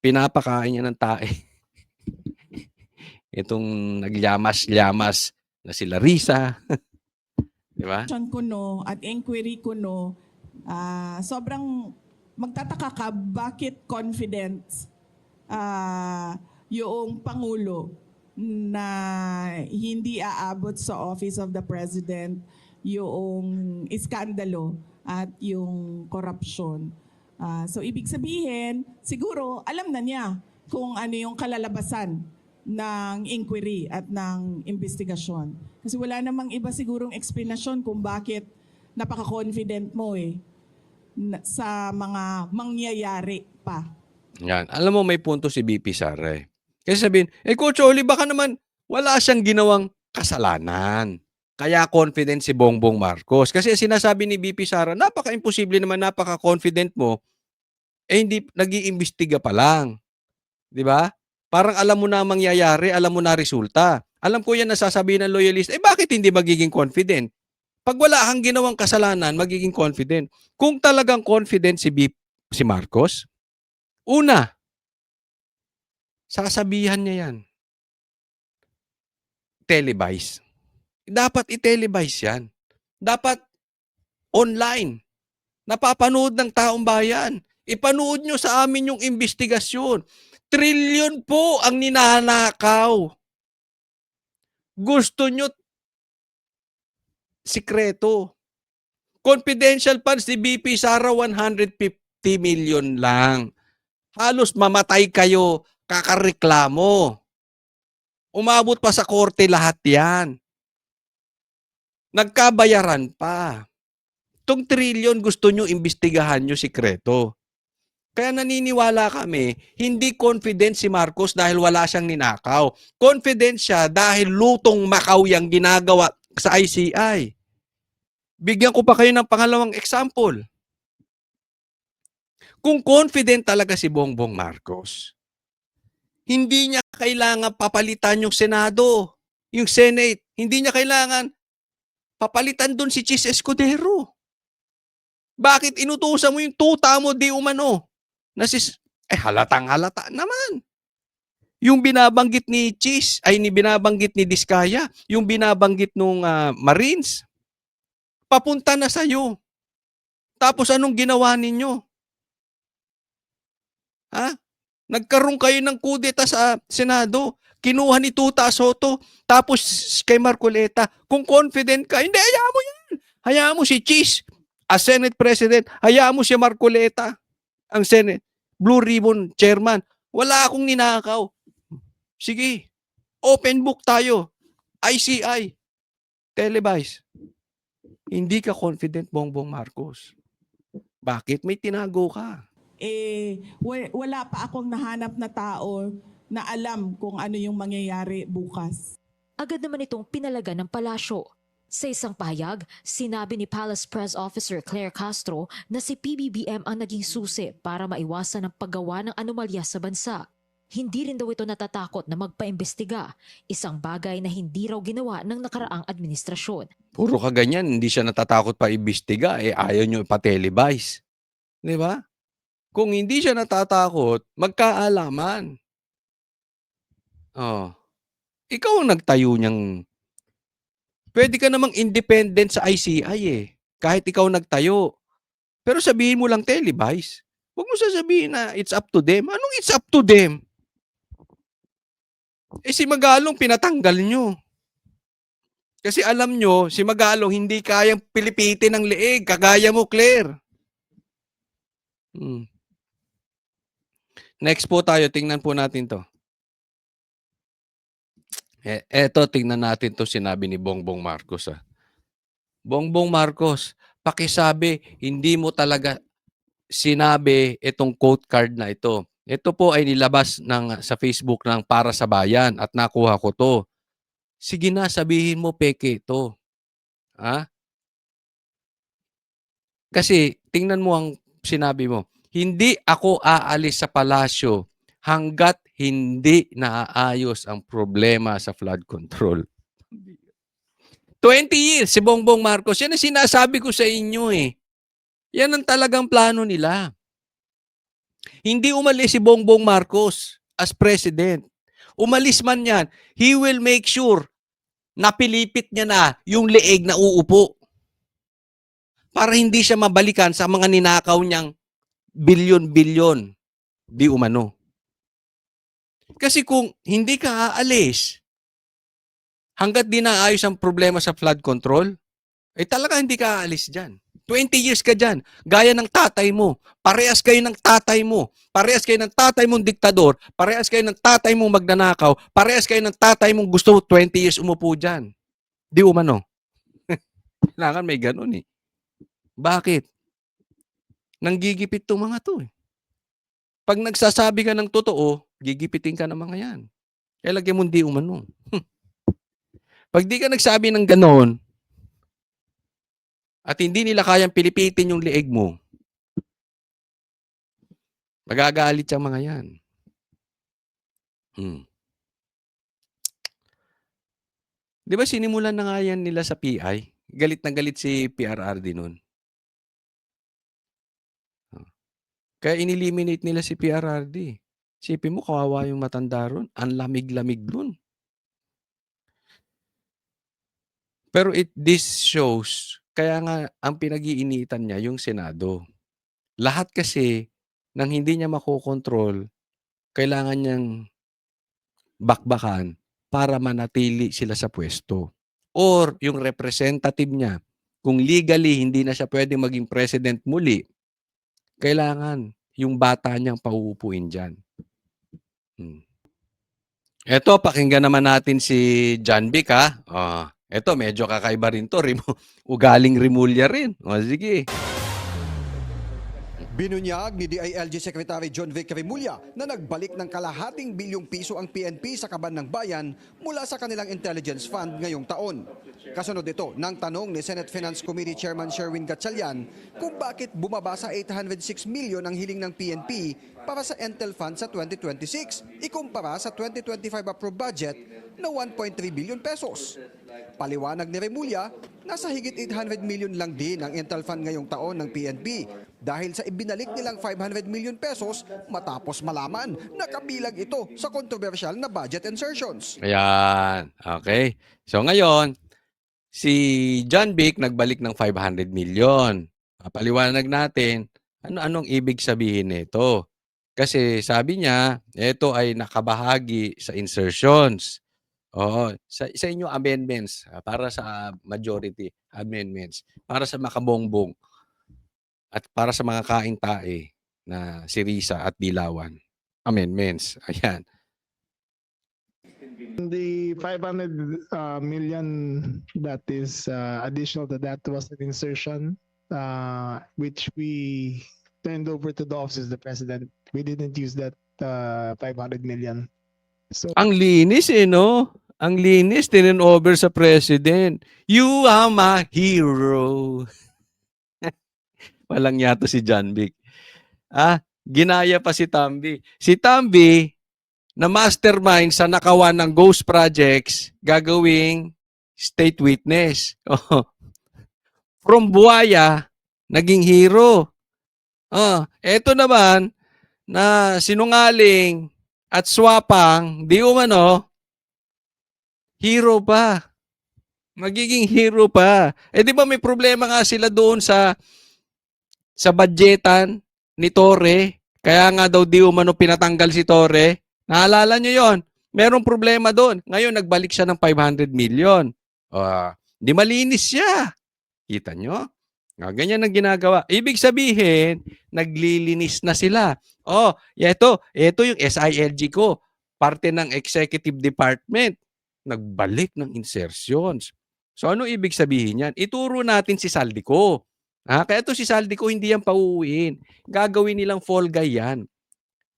Pinapakain niya ng tae. Itong nagyamas-yamas na si Larissa, 'di ba? Question ko no at inquiry ko no, sobrang magtataka ka bakit confident yung Pangulo na hindi aabot sa Office of the President yung iskandalo at yung korupsyon. So ibig sabihin, siguro alam na niya kung ano yung kalalabasan ng inquiry at ng investigasyon. Kasi wala namang iba sigurong explanation kung bakit napaka-confident mo sa mga mangyayari pa. Yan. Alam mo may punto si VP Sara, eh. Kasi sabihin, Coach Oli baka naman wala siyang ginawang kasalanan. Kaya confident si Bongbong Marcos. Kasi sinasabi ni VP Sara, napaka-imposible naman, napaka-confident mo, hindi nag-iimbestiga pa lang. 'Di ba? Parang alam mo na ang mangyayari, alam mo na resulta. Alam ko yan nasasabihin ng loyalist, bakit hindi magiging confident? Pag wala kang ginawang kasalanan, magiging confident. Kung talagang confident si Marcos, una, sasabihan niya yan. Televise. Dapat i-televise yan. Dapat online. Napapanood ng taong bayan. Ipanood nyo sa amin yung investigasyon. Trilyon po ang ninanakaw. Gusto nyo sikreto. Confidential funds ni BP Sara 150 million lang. Halos mamatay kayo kakareklamo. Umabot pa sa korte lahat yan. Nagkabayaran pa. Itong trilyon gusto nyo imbestigahan nyo sikreto. Kaya naniniwala kami, hindi confident si Marcos dahil wala siyang ninakaw. Confident siya dahil lutong Macau yung ginagawa sa ICI. Bigyan ko pa kayo ng pangalawang example. Kung confident talaga si Bongbong Marcos, hindi niya kailangan papalitan yung Senado, yung Senate. Hindi niya kailangan papalitan dun si Chis Escudero. Bakit inutusan mo yung tuta mo di umano? Halatang halata naman. Yung binabanggit ni binabanggit ni Diskaya, yung binabanggit nung Marines, papunta na sa'yo. Tapos anong ginawa ninyo? Nagkaroon kayo ng kudeta sa Senado. Kinuha ni Tuta Soto, tapos kay Marcoleta. Kung confident ka, hindi, hayaan mo yan. Hayaan mo si Chis, as Senate President, hayaan mo si Marcoleta, ang Senate, Blue Ribbon Chairman. Wala akong ninakaw. Sige, open book tayo. ICI, televise. Hindi ka confident, Bongbong Marcos. Bakit? May tinago ka. Wala pa akong nahanap na tao na alam kung ano yung mangyayari bukas. Agad naman itong pinalaga ng palasyo. Sa isang pahayag, sinabi ni Palace Press Officer Claire Castro na si PBBM ang naging susi para maiwasan ang paggawa ng anomalya sa bansa. Hindi rin daw ito natatakot na magpaimbestiga, isang bagay na hindi raw ginawa ng nakaraang administrasyon. Puro ka ganyan, hindi siya natatakot pa imbestiga, ayaw nyo pa-televise. Di ba? Kung hindi siya natatakot, magkaalaman. Ikaw ang nagtayo niyang. Pwede ka namang independent sa ICI kahit ikaw nagtayo. Pero sabihin mo lang televise. Huwag mo sasabihin na it's up to them. Anong it's up to them? Si Magalong pinatanggal nyo. Kasi alam nyo, si Magalong hindi kayang pilipitin ng leeg. Kagaya mo, Claire. Next po tayo, tingnan po natin to. Eto, tingnan natin to sinabi ni Bongbong Marcos. Bongbong Marcos, pakisabi, hindi mo talaga sinabi itong quote card na ito. Ito po ay nilabas sa Facebook ng Para sa Bayan at nakuha ko to. Sige na, sabihin mo peke ito. Ha? Kasi tingnan mo ang sinabi mo. Hindi ako aalis sa palasyo hanggat hindi naaayos ang problema sa flood control. 20 years si Bongbong Marcos. Yan ang sinasabi ko sa inyo eh. Yan ang talagang plano nila. Hindi umalis si Bongbong Marcos as president. Umalis man yan, he will make sure na pilipit niya na yung leeg na uupo. Para hindi siya mabalikan sa mga ninakaw niyang bilyon-bilyon di umano. Kasi kung hindi ka aalis, hanggat di naayos ang problema sa flood control, talaga hindi ka aalis dyan. 20 years ka dyan. Gaya ng tatay mo. Parehas kayo ng tatay mo. Parehas kayo ng tatay mong diktador. Parehas kayo ng tatay mong magnanakaw. Parehas kayo ng tatay mong gusto 20 years umupo dyan. Di umano. Kailangan may ganun eh. Bakit? Nanggigipit itong mga to eh. Pag nagsasabi ka ng totoo, gigipitin ka ng mga yan. Kaya lagyan mo di umano. Pag di ka nagsabi ng ganon, at hindi nila kayang pilipitin yung leeg mo, magagalit yung mga yan. Di ba sinimulan na nga yan nila sa PI? Galit na galit si PRRD nun. Kaya ineliminate nila si PRRD. Sipin mo, kawawa yung matanda ron. Ang lamig-lamig dun. Pero this shows, kaya nga ang pinag-iinitan niya yung Senado. Lahat kasi nang hindi niya makokontrol, kailangan niyang bakbakan para manatili sila sa pwesto. Or yung representative niya, kung legally hindi na siya pwedeng maging president muli, kailangan yung bata niyang pauupuin dyan. Eto, pakinggan naman natin si John Vic ha. Eto, medyo kakaiba rin to. Ugaling Rimulya rin. Sige. Binunyag ni DILG Secretary John Vic Rimulya na nagbalik ng kalahating bilyong piso ang PNP sa kaban ng bayan mula sa kanilang intelligence fund ngayong taon. Kasunod ito ng tanong ni Senate Finance Committee Chairman Sherwin Gatchalian kung bakit bumaba sa 806 million ang hiling ng PNP para sa Intel Fund sa 2026 ikumpara sa 2025 approved budget na 1.3 billion pesos. Paliwanag ni Rimulya, nasa higit 800 million lang din ang Intel Fund ngayong taon ng PNP dahil sa ibinalik nilang 500 million pesos matapos malaman na kabilang ito sa kontrobersyal na budget insertions. Ayan. Okay. So ngayon, si John Vic nagbalik ng 500 million. Paliwanag natin, anong ibig sabihin nito? Kasi sabi niya, ito ay nakabahagi sa insertions. Sa inyo amendments, para sa majority amendments, para sa makabongbong at para sa mga kain-tae na si Risa at Dilawan amendments. Ayan. The 500 million that is additional to that was an insertion which we turned over to the office of the president. We didn't use that 500 million. So Ang linis no? Ang linis, tinin over sa president. You are my hero. Walang yato si John Vic. Ginaya pa si Tambi. Si Tambi, na mastermind sa nakawan ng ghost projects, gagawing state witness. From buhaya, naging hero. Eto naman, na sinungaling at swapang, di umano, hero pa. Magiging hero pa. Di ba may problema nga sila doon sa budgetan ni Torre. Kaya nga daw di umano pinatanggal si Torre. Naalala nyo yon? Merong problema doon. Ngayon, nagbalik siya ng 500 million. Di malinis siya. Kita nyo? Ganyan ang ginagawa. Ibig sabihin, naglilinis na sila. Ito yung SILG ko. Parte ng executive department. Nagbalik ng insertions. So ano ibig sabihin yan? Ituro natin si Saldico. Kaya ito si Saldico hindi yan pauuwiin. Gagawin nilang fall guy yan.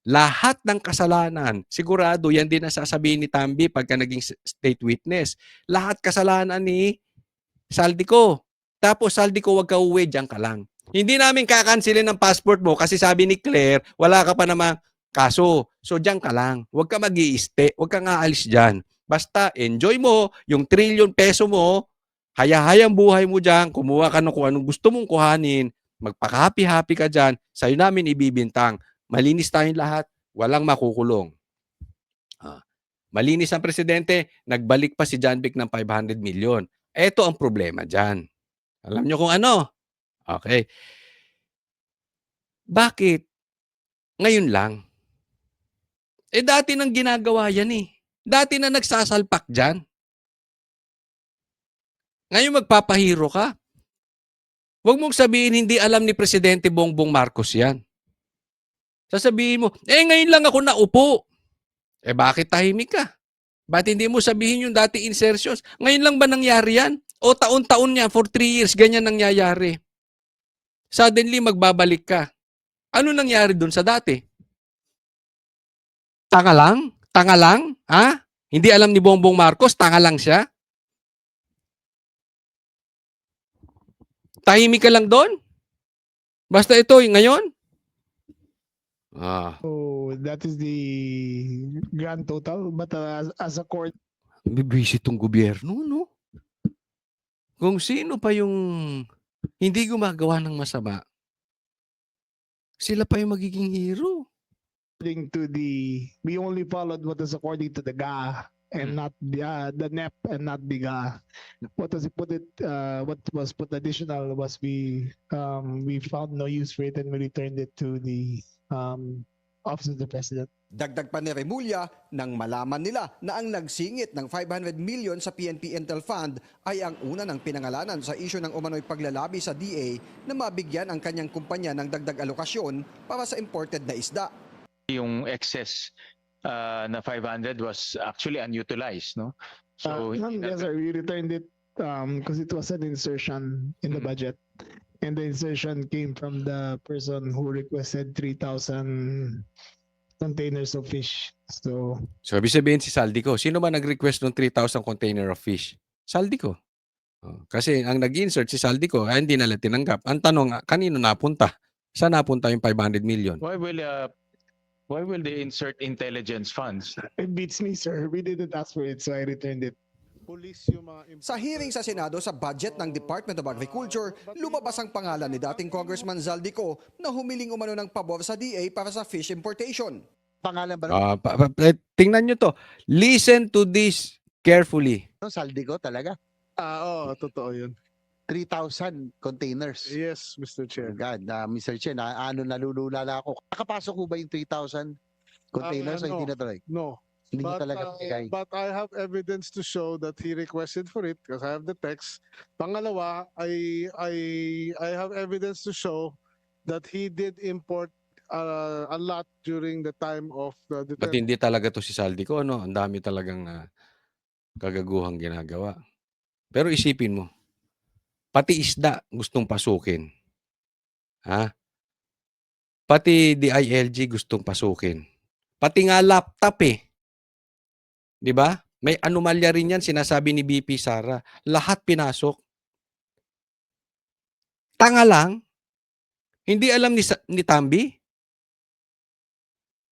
Lahat ng kasalanan, sigurado yan din ang sasabihin ni Tambi pagka naging state witness. Lahat kasalanan ni Saldico. Tapos Saldico, wag ka uwi, diyan ka lang. Hindi namin kakansilin ng passport mo kasi sabi ni Claire, wala ka pa namang kaso. So diyan ka lang. Wag ka mag-i-stay, wag ka nga alis diyan. Basta enjoy mo yung trillion peso mo, hayahayang buhay mo diyan, kumuha ka ng kung anong gusto mong kuhanin, magpaka-happy-happy ka diyan, sa'yo namin ibibintang. Malinis tayong lahat, walang makukulong. Malinis ang presidente, nagbalik pa si John Vic ng 500 million. Ito ang problema diyan. Alam nyo kung ano? Okay. Bakit? Ngayon lang. Dati nang ginagawa yan eh. Dati na nagsasalpak dyan. Ngayon magpapahiro ka. Huwag mong sabihin hindi alam ni Presidente Bongbong Marcos yan. Sasabihin mo, ngayon lang ako naupo. Bakit tahimik ka? Ba't hindi mo sabihin yung dati insertions? Ngayon lang ba nangyari yan? O taon-taon niya, for 3 years, ganyan nangyayari. Suddenly, magbabalik ka. Ano nangyari dun sa dati? Tanga lang? Tanga lang? Hindi alam ni Bongbong Marcos, tanga lang siya? Tahimik ka lang doon? Basta ito, ngayon? So that is the grand total. But as a court, Bibisi itong gobyerno, no? Kung sino pa yung hindi gumagawa ng masama, sila pa yung magiging hero. according to we only followed what is according to the GA and not the NEP and not the GA. What was put additional was we found no use for it and we returned it to the Office of the President. Dagdag pa ni Remulla nang malaman nila na ang nagsingit ng 500 million sa PNP Intel Fund ay ang una ng pinangalanan sa isyu ng umano'y paglalabi sa DA na mabigyan ang kanyang kumpanya ng dagdag alokasyon para sa imported na isda. Yung excess na 500 was actually unutilized, no? So Yes, sir. We returned it because it was an insertion in the budget. And the insertion came from the person who requested 3,000 containers of fish. So ibig sabihin si Saldico. Sino ba nag-request ng 3,000 container of fish? Saldico. Kasi ang nag-insert si Saldico, hindi nila tinanggap. Ang tanong, kanino napunta? Saan napunta yung 500 million? why will they insert intelligence funds? it beats me, sir. We didn't ask for it, so I returned it. Sa hearing sa Senado sa budget ng Department of Agriculture, lumabas ang pangalan ni dating Congressman Zaldico na humiling umano ng pabor sa DA para sa fish importation. Pangalan ba Tingnan nyo to. Listen to this carefully. ng Saldico talaga? Oo, totoo yun. 3,000 containers. Yes, Mr. Chair. God, Mr. Chen, nalulula na ako. Nakapasok ko ba yung 3,000 containers o hindi na tuloy? No. Hindi niyo talaga bigay. But I have evidence to show that he requested for it because I have the text. Pangalawa, I have evidence to show that he did import a lot during the time of the Ba't hindi talaga to si Saldico, no? Ang dami talagang kagaguhang ginagawa. Pero isipin mo, pati isda gustong pasukin. Pati DILG gustong pasukin. Pati nga laptop eh. 'Di ba? May anomalya rin 'yan sinasabi ni BP Sara. Lahat pinasok. Tanga lang. Hindi alam ni Tambi.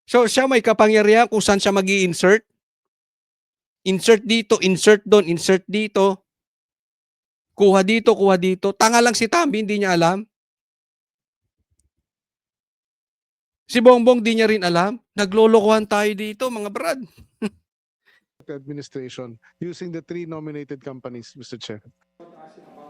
So siya may kapangyarihan kung saan siya magi-insert. Insert dito, insert doon, insert dito. Kuha dito, kuha dito. Tanga lang si Tambi, hindi niya alam. Si Bongbong di niya rin alam. Naglolokohan tayo dito, mga brad. administration using the 3 nominated companies, Mr. Chair.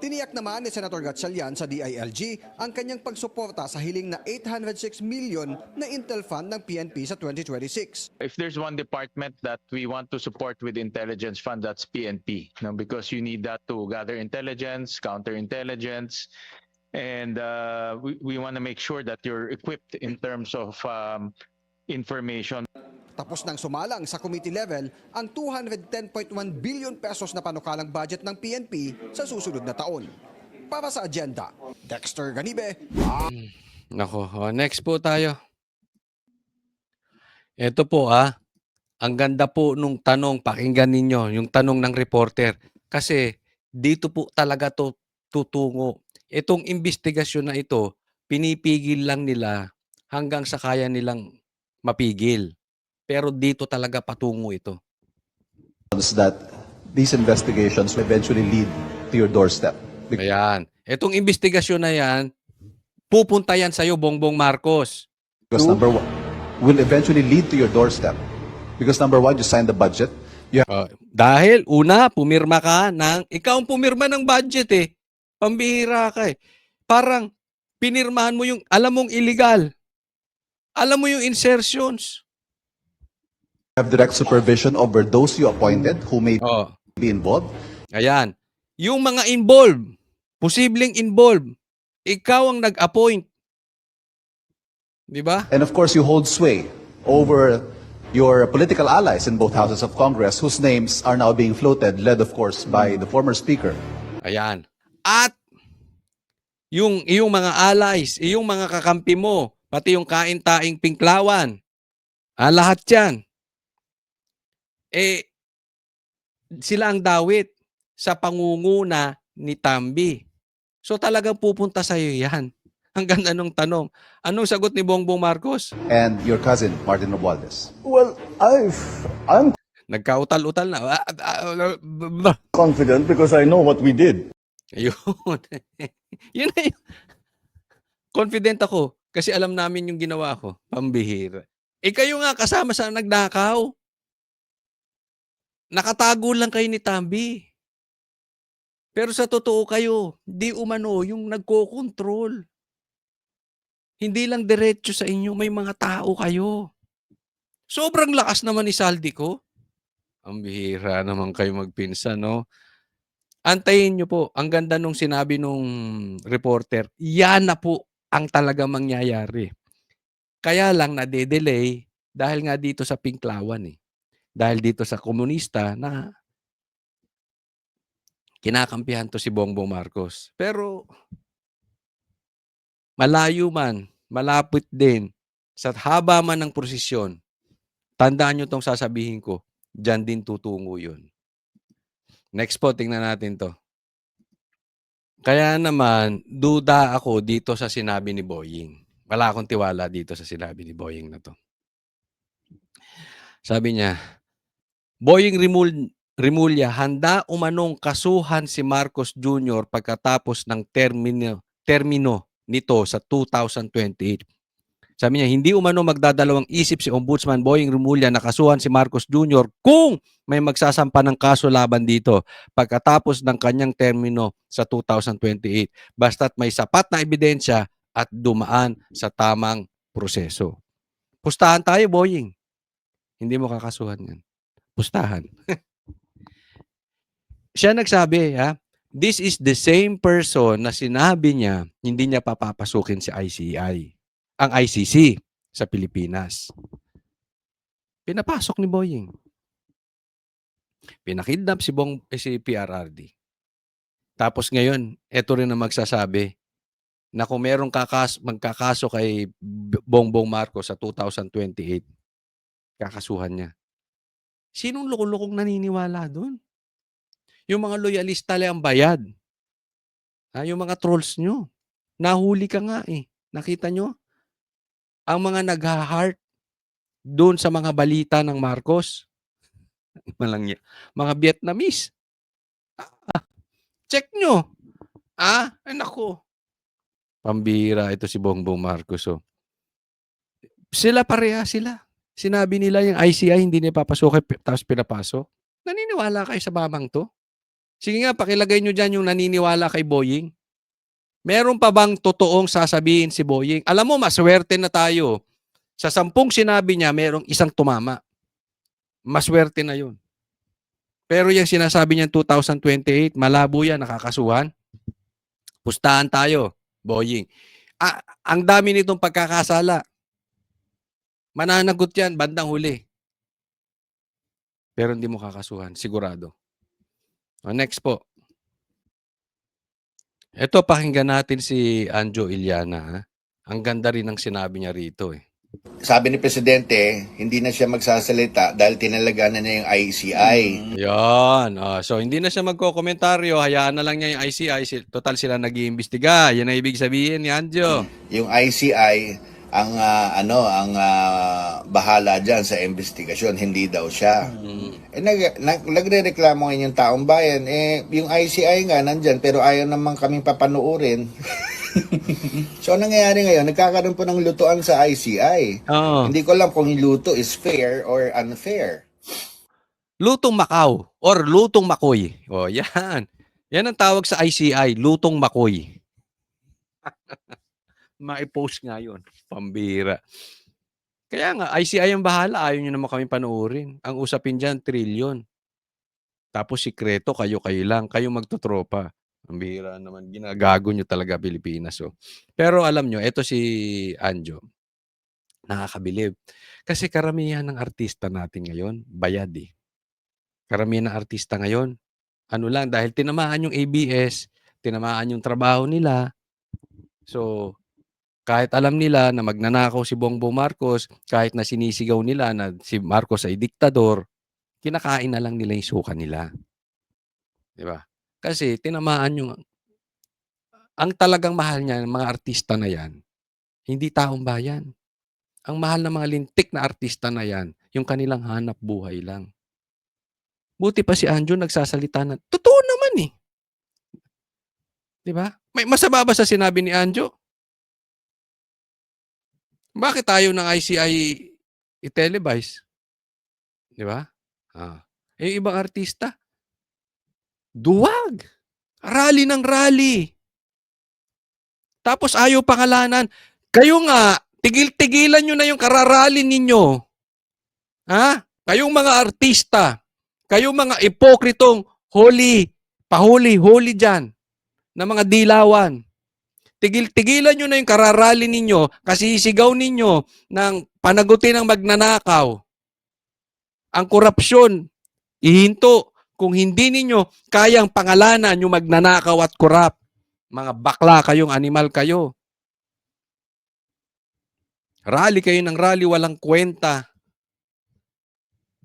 Tiniyak naman ni Senator Gatchalian sa DILG ang kanyang pagsuporta sa hiling na 806 million na Intel Fund ng PNP sa 2026. If there's one department that we want to support with intelligence fund, that's PNP. No, because you need that to gather intelligence, counterintelligence, and we want to make sure that you're equipped in terms of information. Tapos nang sumalang sa committee level ang 210.1 billion pesos na panukalang budget ng PNP sa susunod na taon. Para sa agenda, Dexter Ganibe. Nako, next po tayo. Ito po ang ganda po nung tanong, pakinggan ninyo, yung tanong ng reporter. Kasi dito po talaga to tutungo. Itong investigasyon na ito, pinipigil lang nila hanggang sa kaya nilang mapigil. Pero dito talaga patungo ito. That these investigations will eventually lead to your doorstep. Ayan. Itong investigasyon na yan, pupunta yan sa'yo, Bongbong Marcos. Because number one, will eventually lead to your doorstep. Because number one, you signed the budget. Dahil, una, pumirma ka ikaw ang pumirma ng budget Pambihira ka Parang, pinirmahan mo yung, alam mong illegal. Alam mo yung insertions. Have direct supervision over those you appointed who may be involved. Ayan. Yung mga involved, posibleng involved, ikaw ang nag-appoint. Di ba? And of course, you hold sway over your political allies in both houses of Congress whose names are now being floated, led of course by the former speaker. Ayan. At yung iyong mga allies, iyong mga kakampi mo, pati yung kain-taing Pinklawan, lahat yan. Sila ang dawit sa pangunguna ni Tambi. So talagang pupunta sa iyo yan. Ang ganda nung tanong. Anong sagot ni Bongbong Marcos? And your cousin, Martin Romualdez. Well, I'm Nagkautal-utal na. confident because I know what we did. Ayun. Yun na yun. Confident ako kasi alam namin yung ginawa ko. Pambihira. Kayo nga kasama sa nagnakaw. Nakatago lang kayo ni Tambi. Pero sa totoo kayo, di umano yung nagko-control. Hindi lang diretso sa inyo, may mga tao kayo. Sobrang lakas naman ni Saldico. Ang bihira naman kayo magpinsan, no? Antayin nyo po, ang ganda nung sinabi nung reporter, yan na po ang talaga mangyayari. Kaya lang nade-delay dahil nga dito sa Pinklawan Dahil dito sa komunista na kinakampihan to si Bongbong Marcos. Pero malayo man, malapit din, sa haba man ng prosesyon, tandaan nyo tong sasabihin ko, dyan din tutungo yun. Next po, tingnan natin to. Kaya naman, duda ako dito sa sinabi ni Boying. Wala akong tiwala dito sa sinabi ni Boying na to. Sabi niya, Boying Rimulya, handa umanong kasuhan si Marcos Jr. pagkatapos ng termino nito sa 2028. Sabi niya, hindi umano magdadalawang isip si Ombudsman Boying Rimulya na kasuhan si Marcos Jr. kung may magsasampa ng kaso laban dito pagkatapos ng kanyang termino sa 2028. Basta't may sapat na ebidensya at dumaan sa tamang proseso. Pustahan tayo, Boying. Hindi mo kakasuhan yan. Pustahan. Siya nagsabi, this is the same person na sinabi niya hindi niya papapasukin si ICI, ang ICC sa Pilipinas. Pinapasok ni Boying. Pinakidnap si PRRD. Tapos ngayon, eto rin ang magsasabi na kung merong magkakaso kay Bongbong Marcos sa 2028, kakasuhan niya. Sinong loko-lokong naniniwala doon? Yung mga loyalista lang ang bayad. Yung mga trolls nyo. Nahuli ka nga Nakita nyo? Ang mga nag-heart doon sa mga balita ng Marcos. Mga Vietnamese. Check nyo. Naku. Pambira ito si Bongbong Marcos. Sila pareha sila. Sinabi nila yung ICI hindi niya papasok tapos pinapasok. Naniniwala kayo sa mamang to? Sige nga, pakilagay nyo dyan yung naniniwala kay Boying. Meron pa bang totoong sasabihin si Boying? Alam mo, maswerte na tayo. Sa 10 sinabi niya, merong isang tumama. Maswerte na yun. Pero yung sinasabi niya 2028, malabo yan, nakakasuhan. Pustahan tayo, Boying. Ang dami nitong pagkakasala. Mananagot yan, bandang huli. Pero hindi mo kakasuhan, sigurado. Next po. Ito, pakinggan natin si Anjo Iliana. Ha? Ang ganda rin ng sinabi niya rito. Sabi ni Presidente, hindi na siya magsasalita dahil tinalaga na niya yung ICI. Yan. So, hindi na siya magkokomentaryo. Hayaan na lang niya yung ICI. Total sila nag-iimbestiga. Yan ang ibig sabihin ni Anjo. Yung ICI, ang bahala dyan sa investigasyon, hindi daw siya. Nagre-reklamo ngayon yung taong bayan, yung ICI nga nandyan, pero ayaw naman kaming papanuurin. So, nangyayari ngayon, nagkakaroon po ng lutuan sa ICI. Hindi ko alam kung yung luto is fair or unfair. Lutong Macau or Lutong Makoy. O, yan. Yan ang tawag sa ICI, Lutong Makoy. Ma-post nga yun. Pambira. Kaya nga, ICI ang bahala. Ayaw nyo naman kami panuorin. Ang usapin dyan, trilyon. Tapos sikreto, kayo lang. Kayo magtutropa. Ang bihira naman. Ginagago nyo talaga Pilipinas. Oh. Pero alam nyo, eto si Anjo. Nakakabilib. Kasi karamihan ng artista natin ngayon, bayad eh. Karamihan ng artista ngayon, ano lang, dahil tinamaan yung ABS, tinamaan yung trabaho nila. So, kahit alam nila na magnanakaw si Bongbong Marcos, kahit na sinisigaw nila na si Marcos ay diktador, kinakain na lang nila yung suka nila. Di ba? Kasi tinamaan yung, ang talagang mahal niya, mga artista na yan, hindi taong bayan. Ang mahal ng mga lintik na artista na yan, yung kanilang hanap buhay lang. Buti pa si Anjo nagsasalita na, totoo naman eh. Di ba? May masama ba sa sinabi ni Anjo? Bakit tayo ng ICI i-televise? Di ba? Yung ibang artista, duwag. Rally ng rally. Tapos ayaw pangalanan. Kayo nga, tigil-tigilan nyo na yung kararali ninyo. Ha? Kayong mga artista, kayong mga ipokritong huli dyan, na mga dilawan. Tigil-tigilan nyo na yung kararali ninyo kasi sigaw ninyo ng panagutin ng magnanakaw. Ang korupsyon, ihinto. Kung hindi ninyo kayang pangalanan yung magnanakaw at korap, mga bakla kayong, animal kayo. Rally kayo ng rally, walang kwenta.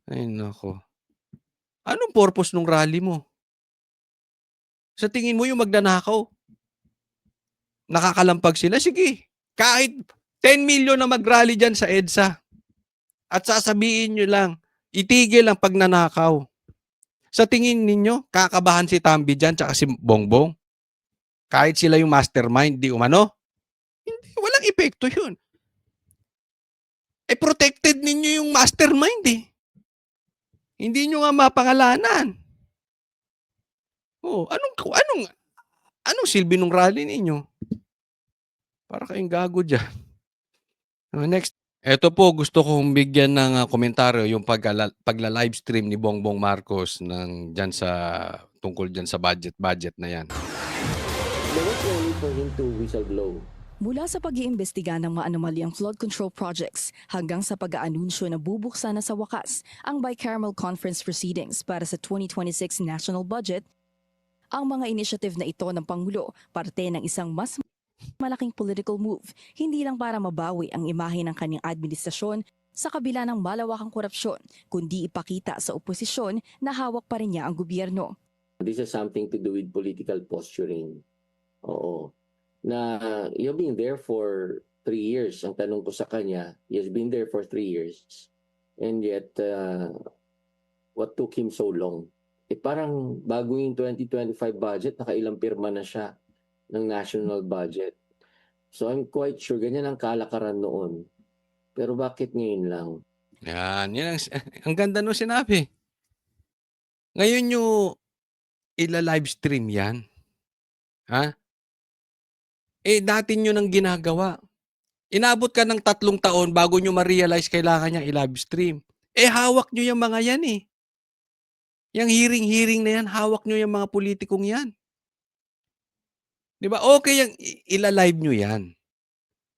Ay, nako. Anong purpose ng rally mo? Sa tingin mo yung magnanakaw, nakakalampag sila? Sige, kahit 10 million na mag-rally dyan sa EDSA at sasabihin nyo lang, itigil ang pagnanakaw. Sa tingin ninyo, kakabahan si Tambi dyan tsaka si Bongbong? Kahit sila yung mastermind, di umano? Hindi, walang epekto yun. Protected ninyo yung mastermind eh. Hindi nyo nga mapangalanan. Anong silbi ng rally ninyo? Para kayong gago dyan. Next. Ito po, gusto kong bigyan ng komentaryo yung pagla-livestream ni Bongbong Marcos tungkol dyan sa budget na yan. There was no need for him to whistleblow. Mula sa pag-iimbestiga ng mga anomalyang flood control projects hanggang sa pag-aanunsyo na bubuksan na sa wakas ang bicameral conference proceedings para sa 2026 national budget, ang mga initiative na ito ng Pangulo parte ng isang mas malaking political move, hindi lang para mabawi ang imahe ng kanyang administrasyon sa kabila ng malawakang korupsyon, kundi ipakita sa oposisyon na hawak pa rin niya ang gobyerno. This has something to do with political posturing. Oo. Na you've been there for 3 years. Ang tanong ko sa kanya, he has been there for 3 years. And yet, what took him so long? Parang bago yung 2025 budget, nakailang pirma na siya ng national budget. So I'm quite sure, ganyan ang kalakaran noon. Pero bakit ngayon lang? Yan ang ganda nung sinabi. Ngayon ila-live stream yan? Ha? Dati nyo nang ginagawa. Inabot ka ng 3 taon bago nyo ma-realize kailangan niyang i-live stream. Hawak nyo yung mga yan eh. Yung hearing na yan, hawak nyo yung mga politikong yan. Di ba? Okay yung ila-live nyo yan.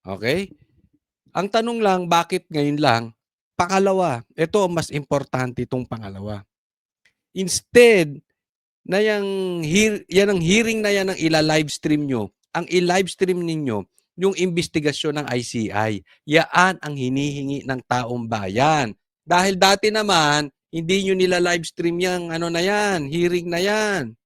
Okay? Ang tanong lang, bakit ngayon lang? Pangalawa, ito ang mas importante itong pangalawa. Instead, na yan ang hearing na yan ang ila-live stream nyo, ang i-live stream ninyo, yung investigasyon ng ICI. Yaan ang hinihingi ng taong bayan. Dahil dati naman, hindi nyo nila live stream yung hearing na yan.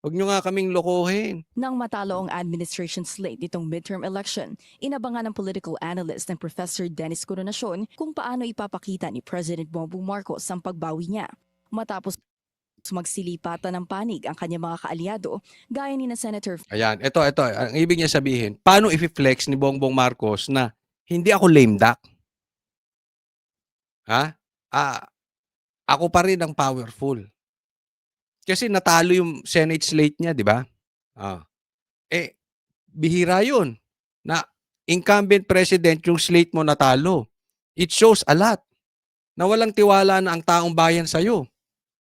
Huwag nyo nga kaming lokohin. Nang matalo ang administration slate nitong midterm election, inabangan ng political analyst ng Professor Dennis Coronacion kung paano ipapakita ni President Bongbong Marcos ang pagbawi niya. Matapos magsilipatan ng panig ang kanyang mga kaalyado, gaya ni na Senator Ayan, ito. Ang ibig niya sabihin, paano i-flex ni Bongbong Marcos na hindi ako lame duck? Ha? Ako pa rin ang powerful. Kasi natalo yung Senate slate niya, di ba? Bihira yun. Na incumbent president yung slate mo natalo. It shows a lot na walang tiwala na ang taong bayan sa'yo.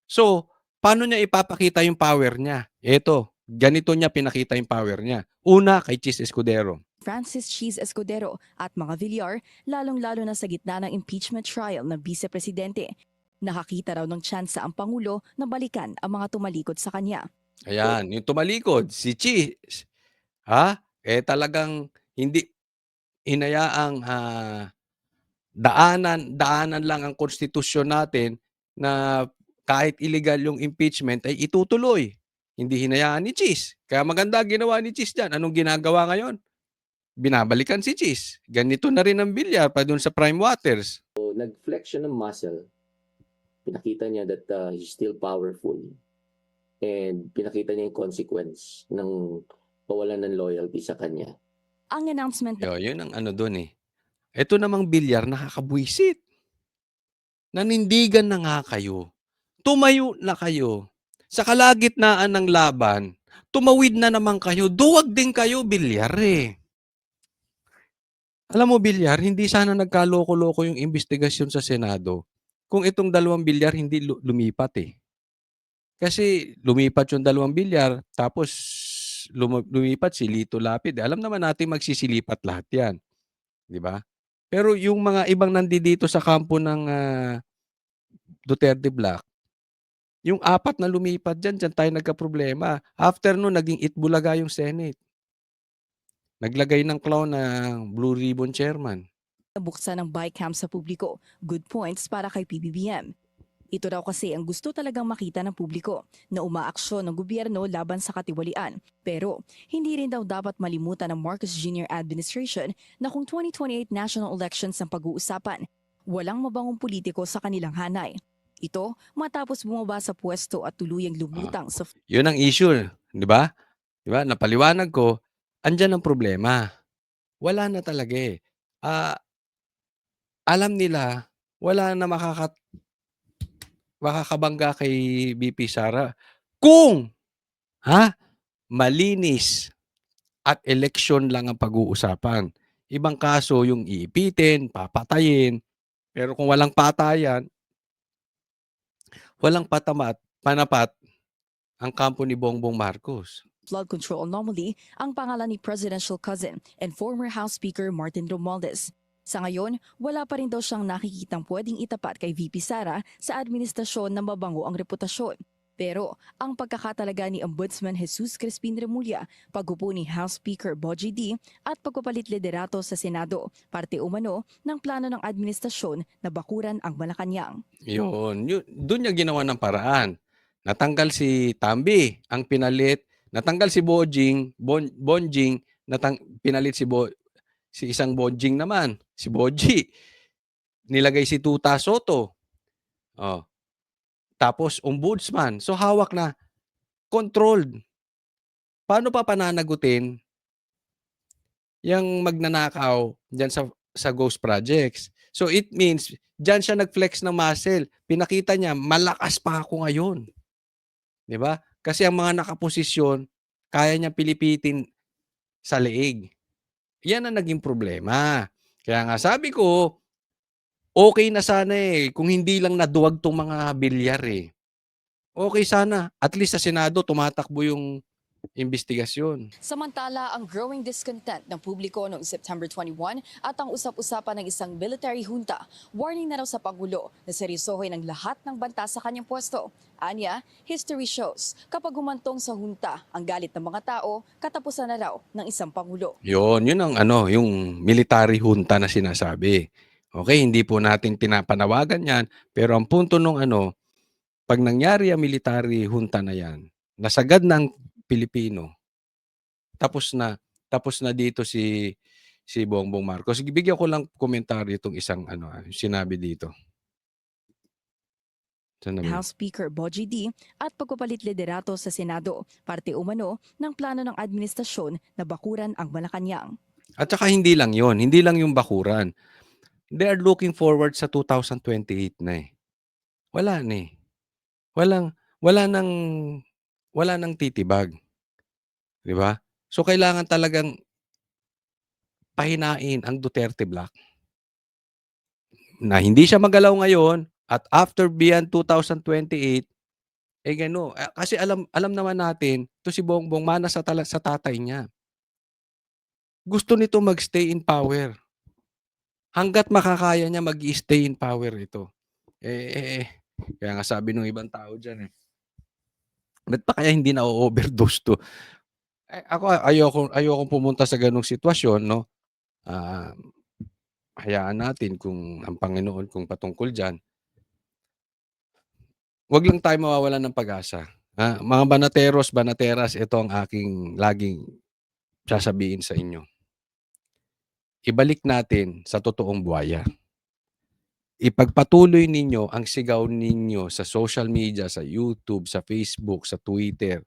So, paano niya ipapakita yung power niya? Ito, ganito niya pinakita yung power niya. Una, kay Chis Escudero. Francis Cheese Escudero at mga Villar, lalong-lalo na sa gitna ng impeachment trial ng vice-presidente. Nakakita raw ng tsansa ang Pangulo na balikan ang mga tumalikod sa kanya. Ayan, yung tumalikod, si Chis. Talagang hindi hinayaang daanan lang ang konstitusyon natin na kahit illegal yung impeachment ay itutuloy. Hindi hinayaan ni Chis. Kaya maganda ginawa ni Chis dyan. Anong ginagawa ngayon? Binabalikan si Chis. Ganito na rin ang Villar pa dun sa Prime Waters. So, nag-flex siya ng muscle. Pinakita niya that he's still powerful. And pinakita niya yung consequence ng pawalan ng loyalty sa kanya. Ang announcement Yun ang dun eh. Ito namang Villar nakakabwisit. Nanindigan na nga kayo. Tumayo na kayo. Sa kalagitnaan ng laban, tumawid na naman kayo. Duwag din kayo, Villar eh. Alam mo, Villar, hindi sana nagkaloko-loko yung investigasyon sa Senado kung itong 2 Villar hindi lumipat eh. Kasi lumipat yung 2 Villar, tapos lumipat si Lito Lapid. Alam naman natin magsisilipat lahat yan. Di ba? Pero yung mga ibang nandito sa kampo ng Duterte Black, yung 4 na lumipat dyan tayo nagka-problema. After nun, naging Itbulaga yung Senate. Naglagay ng clown ng Blue Ribbon Chairman. Nabuksan ng BICAM sa publiko. Good points para kay PBBM. Ito raw kasi ang gusto talagang makita ng publiko na umaaksyon ng gobyerno laban sa katiwalian. Pero hindi rin daw dapat malimutan ng Marcos Jr. administration na kung 2028 national elections ang pag-uusapan, walang mabangong politiko sa kanilang hanay. Ito matapos bumaba sa pwesto at tuluyang lumutang sa Yun ang issue, di ba? Di ba? Napaliwanag ko, andyan ang problema. Wala na talaga eh. Alam nila, wala na makakabangga kay BP Sara kung malinis at eleksyon lang ang pag-uusapan. Ibang kaso yung iipitin, papatayin, pero kung walang patayan, walang panapat ang kampo ni Bongbong Marcos. flood control anomaly ang pangalan ni presidential cousin and former House Speaker Martin Romualdez. Sa ngayon, wala pa rin daw siyang nakikitang pwedeng itapat kay VP Sara sa administrasyon na mabango ang reputasyon. Pero ang pagkakatalaga ni Ombudsman Jesus Crispin Remulla, pag-upo ni House Speaker Bogie D at pagpapalit liderato sa Senado, parte umano ng plano ng administrasyon na bakuran ang Malacanang. Yun. Doon niya ginawa ng paraan. Natanggal si Tambi, ang pinalit. Natanggal si Bonjing, pinalit si isang Bonjing naman, si Boji. Nilagay si Tuta Soto. Tapos ombudsman. So hawak na. Controlled. Paano pa pananagutin yung magnanakaw dyan sa ghost projects? So it means, dyan siya nag-flex ng muscle. Pinakita niya, malakas pa ako ngayon. Di ba? Kasi ang mga nakaposisyon, kaya niyang pilipitin sa leeg. Yan ang naging problema. Kaya nga sabi ko, okay na sana kung hindi lang naduwag tong mga bilyar Okay sana. At least sa Senado, tumatakbo yung investigasyon. Samantala, ang growing discontent ng publiko noong September 21 at ang usap-usapan ng isang military junta, warning na raw sa Pangulo na seryosohin ang lahat ng banta sa kanyang pwesto. Anya, history shows, kapag humantong sa junta ang galit ng mga tao, katapusan na raw ng isang Pangulo. Yun ang yung military junta na sinasabi. Okay, hindi po natin pinapanawagan yan, pero ang punto nung pag nangyari ang military junta na yan, nasagad ng Pilipino, tapos na dito si Bongbong Marcos. Bigyan ko lang komentaryo itong isang sinabi dito. House Speaker Bogie D at pagpapalit liderato sa Senado, parte umano ng plano ng administrasyon na bakuran ang Malacanang. At saka hindi lang yung bakuran. They are looking forward sa 2028 na Wala na wala nang titibag. 'Di ba? So kailangan talagang pahinain ang Duterte Block. Na hindi siya magalaw ngayon at after beyond 2028 kasi alam naman natin to si Bongbong mana sa tatay niya. Gusto nito magstay in power. Hangga't makakaya niya mag-stay in power ito. Kaya nga sabi ng ibang tao diyan ba't pa kaya hindi na overdose to? Ako ayoko pumunta sa ganung sitwasyon, no? Hayaan natin kung ang Panginoon kung patungkol diyan. Huwag lang tayo mawawalan ng pag-asa. Mga banateros, banateras, ito ang aking laging sasabihin sa inyo. Ibalik natin sa totoong buhaya. Ipagpatuloy ninyo ang sigaw ninyo sa social media, sa YouTube, sa Facebook, sa Twitter,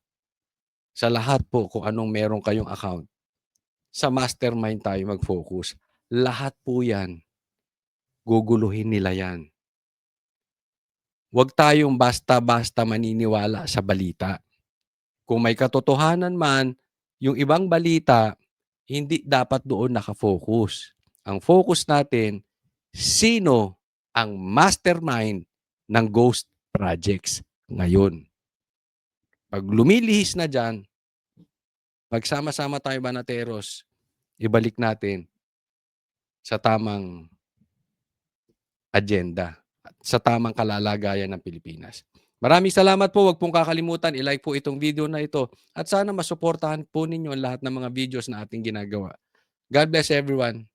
sa lahat po kung anong meron kayong account. Sa mastermind tayo mag-focus. Lahat po yan. Guguluhin nila yan. Huwag tayong basta-basta maniniwala sa balita. Kung may katotohanan man, yung ibang balita, hindi dapat doon nakafocus. Ang focus natin, sino ang mastermind ng ghost projects ngayon. Pag lumilihis na dyan, magsama-sama tayo banateros, ibalik natin sa tamang agenda, sa tamang kalalagayan ng Pilipinas. Maraming salamat po. Huwag pong kakalimutan, i-like po itong video na ito at sana masuportahan po ninyo ang lahat ng mga videos na ating ginagawa. God bless everyone.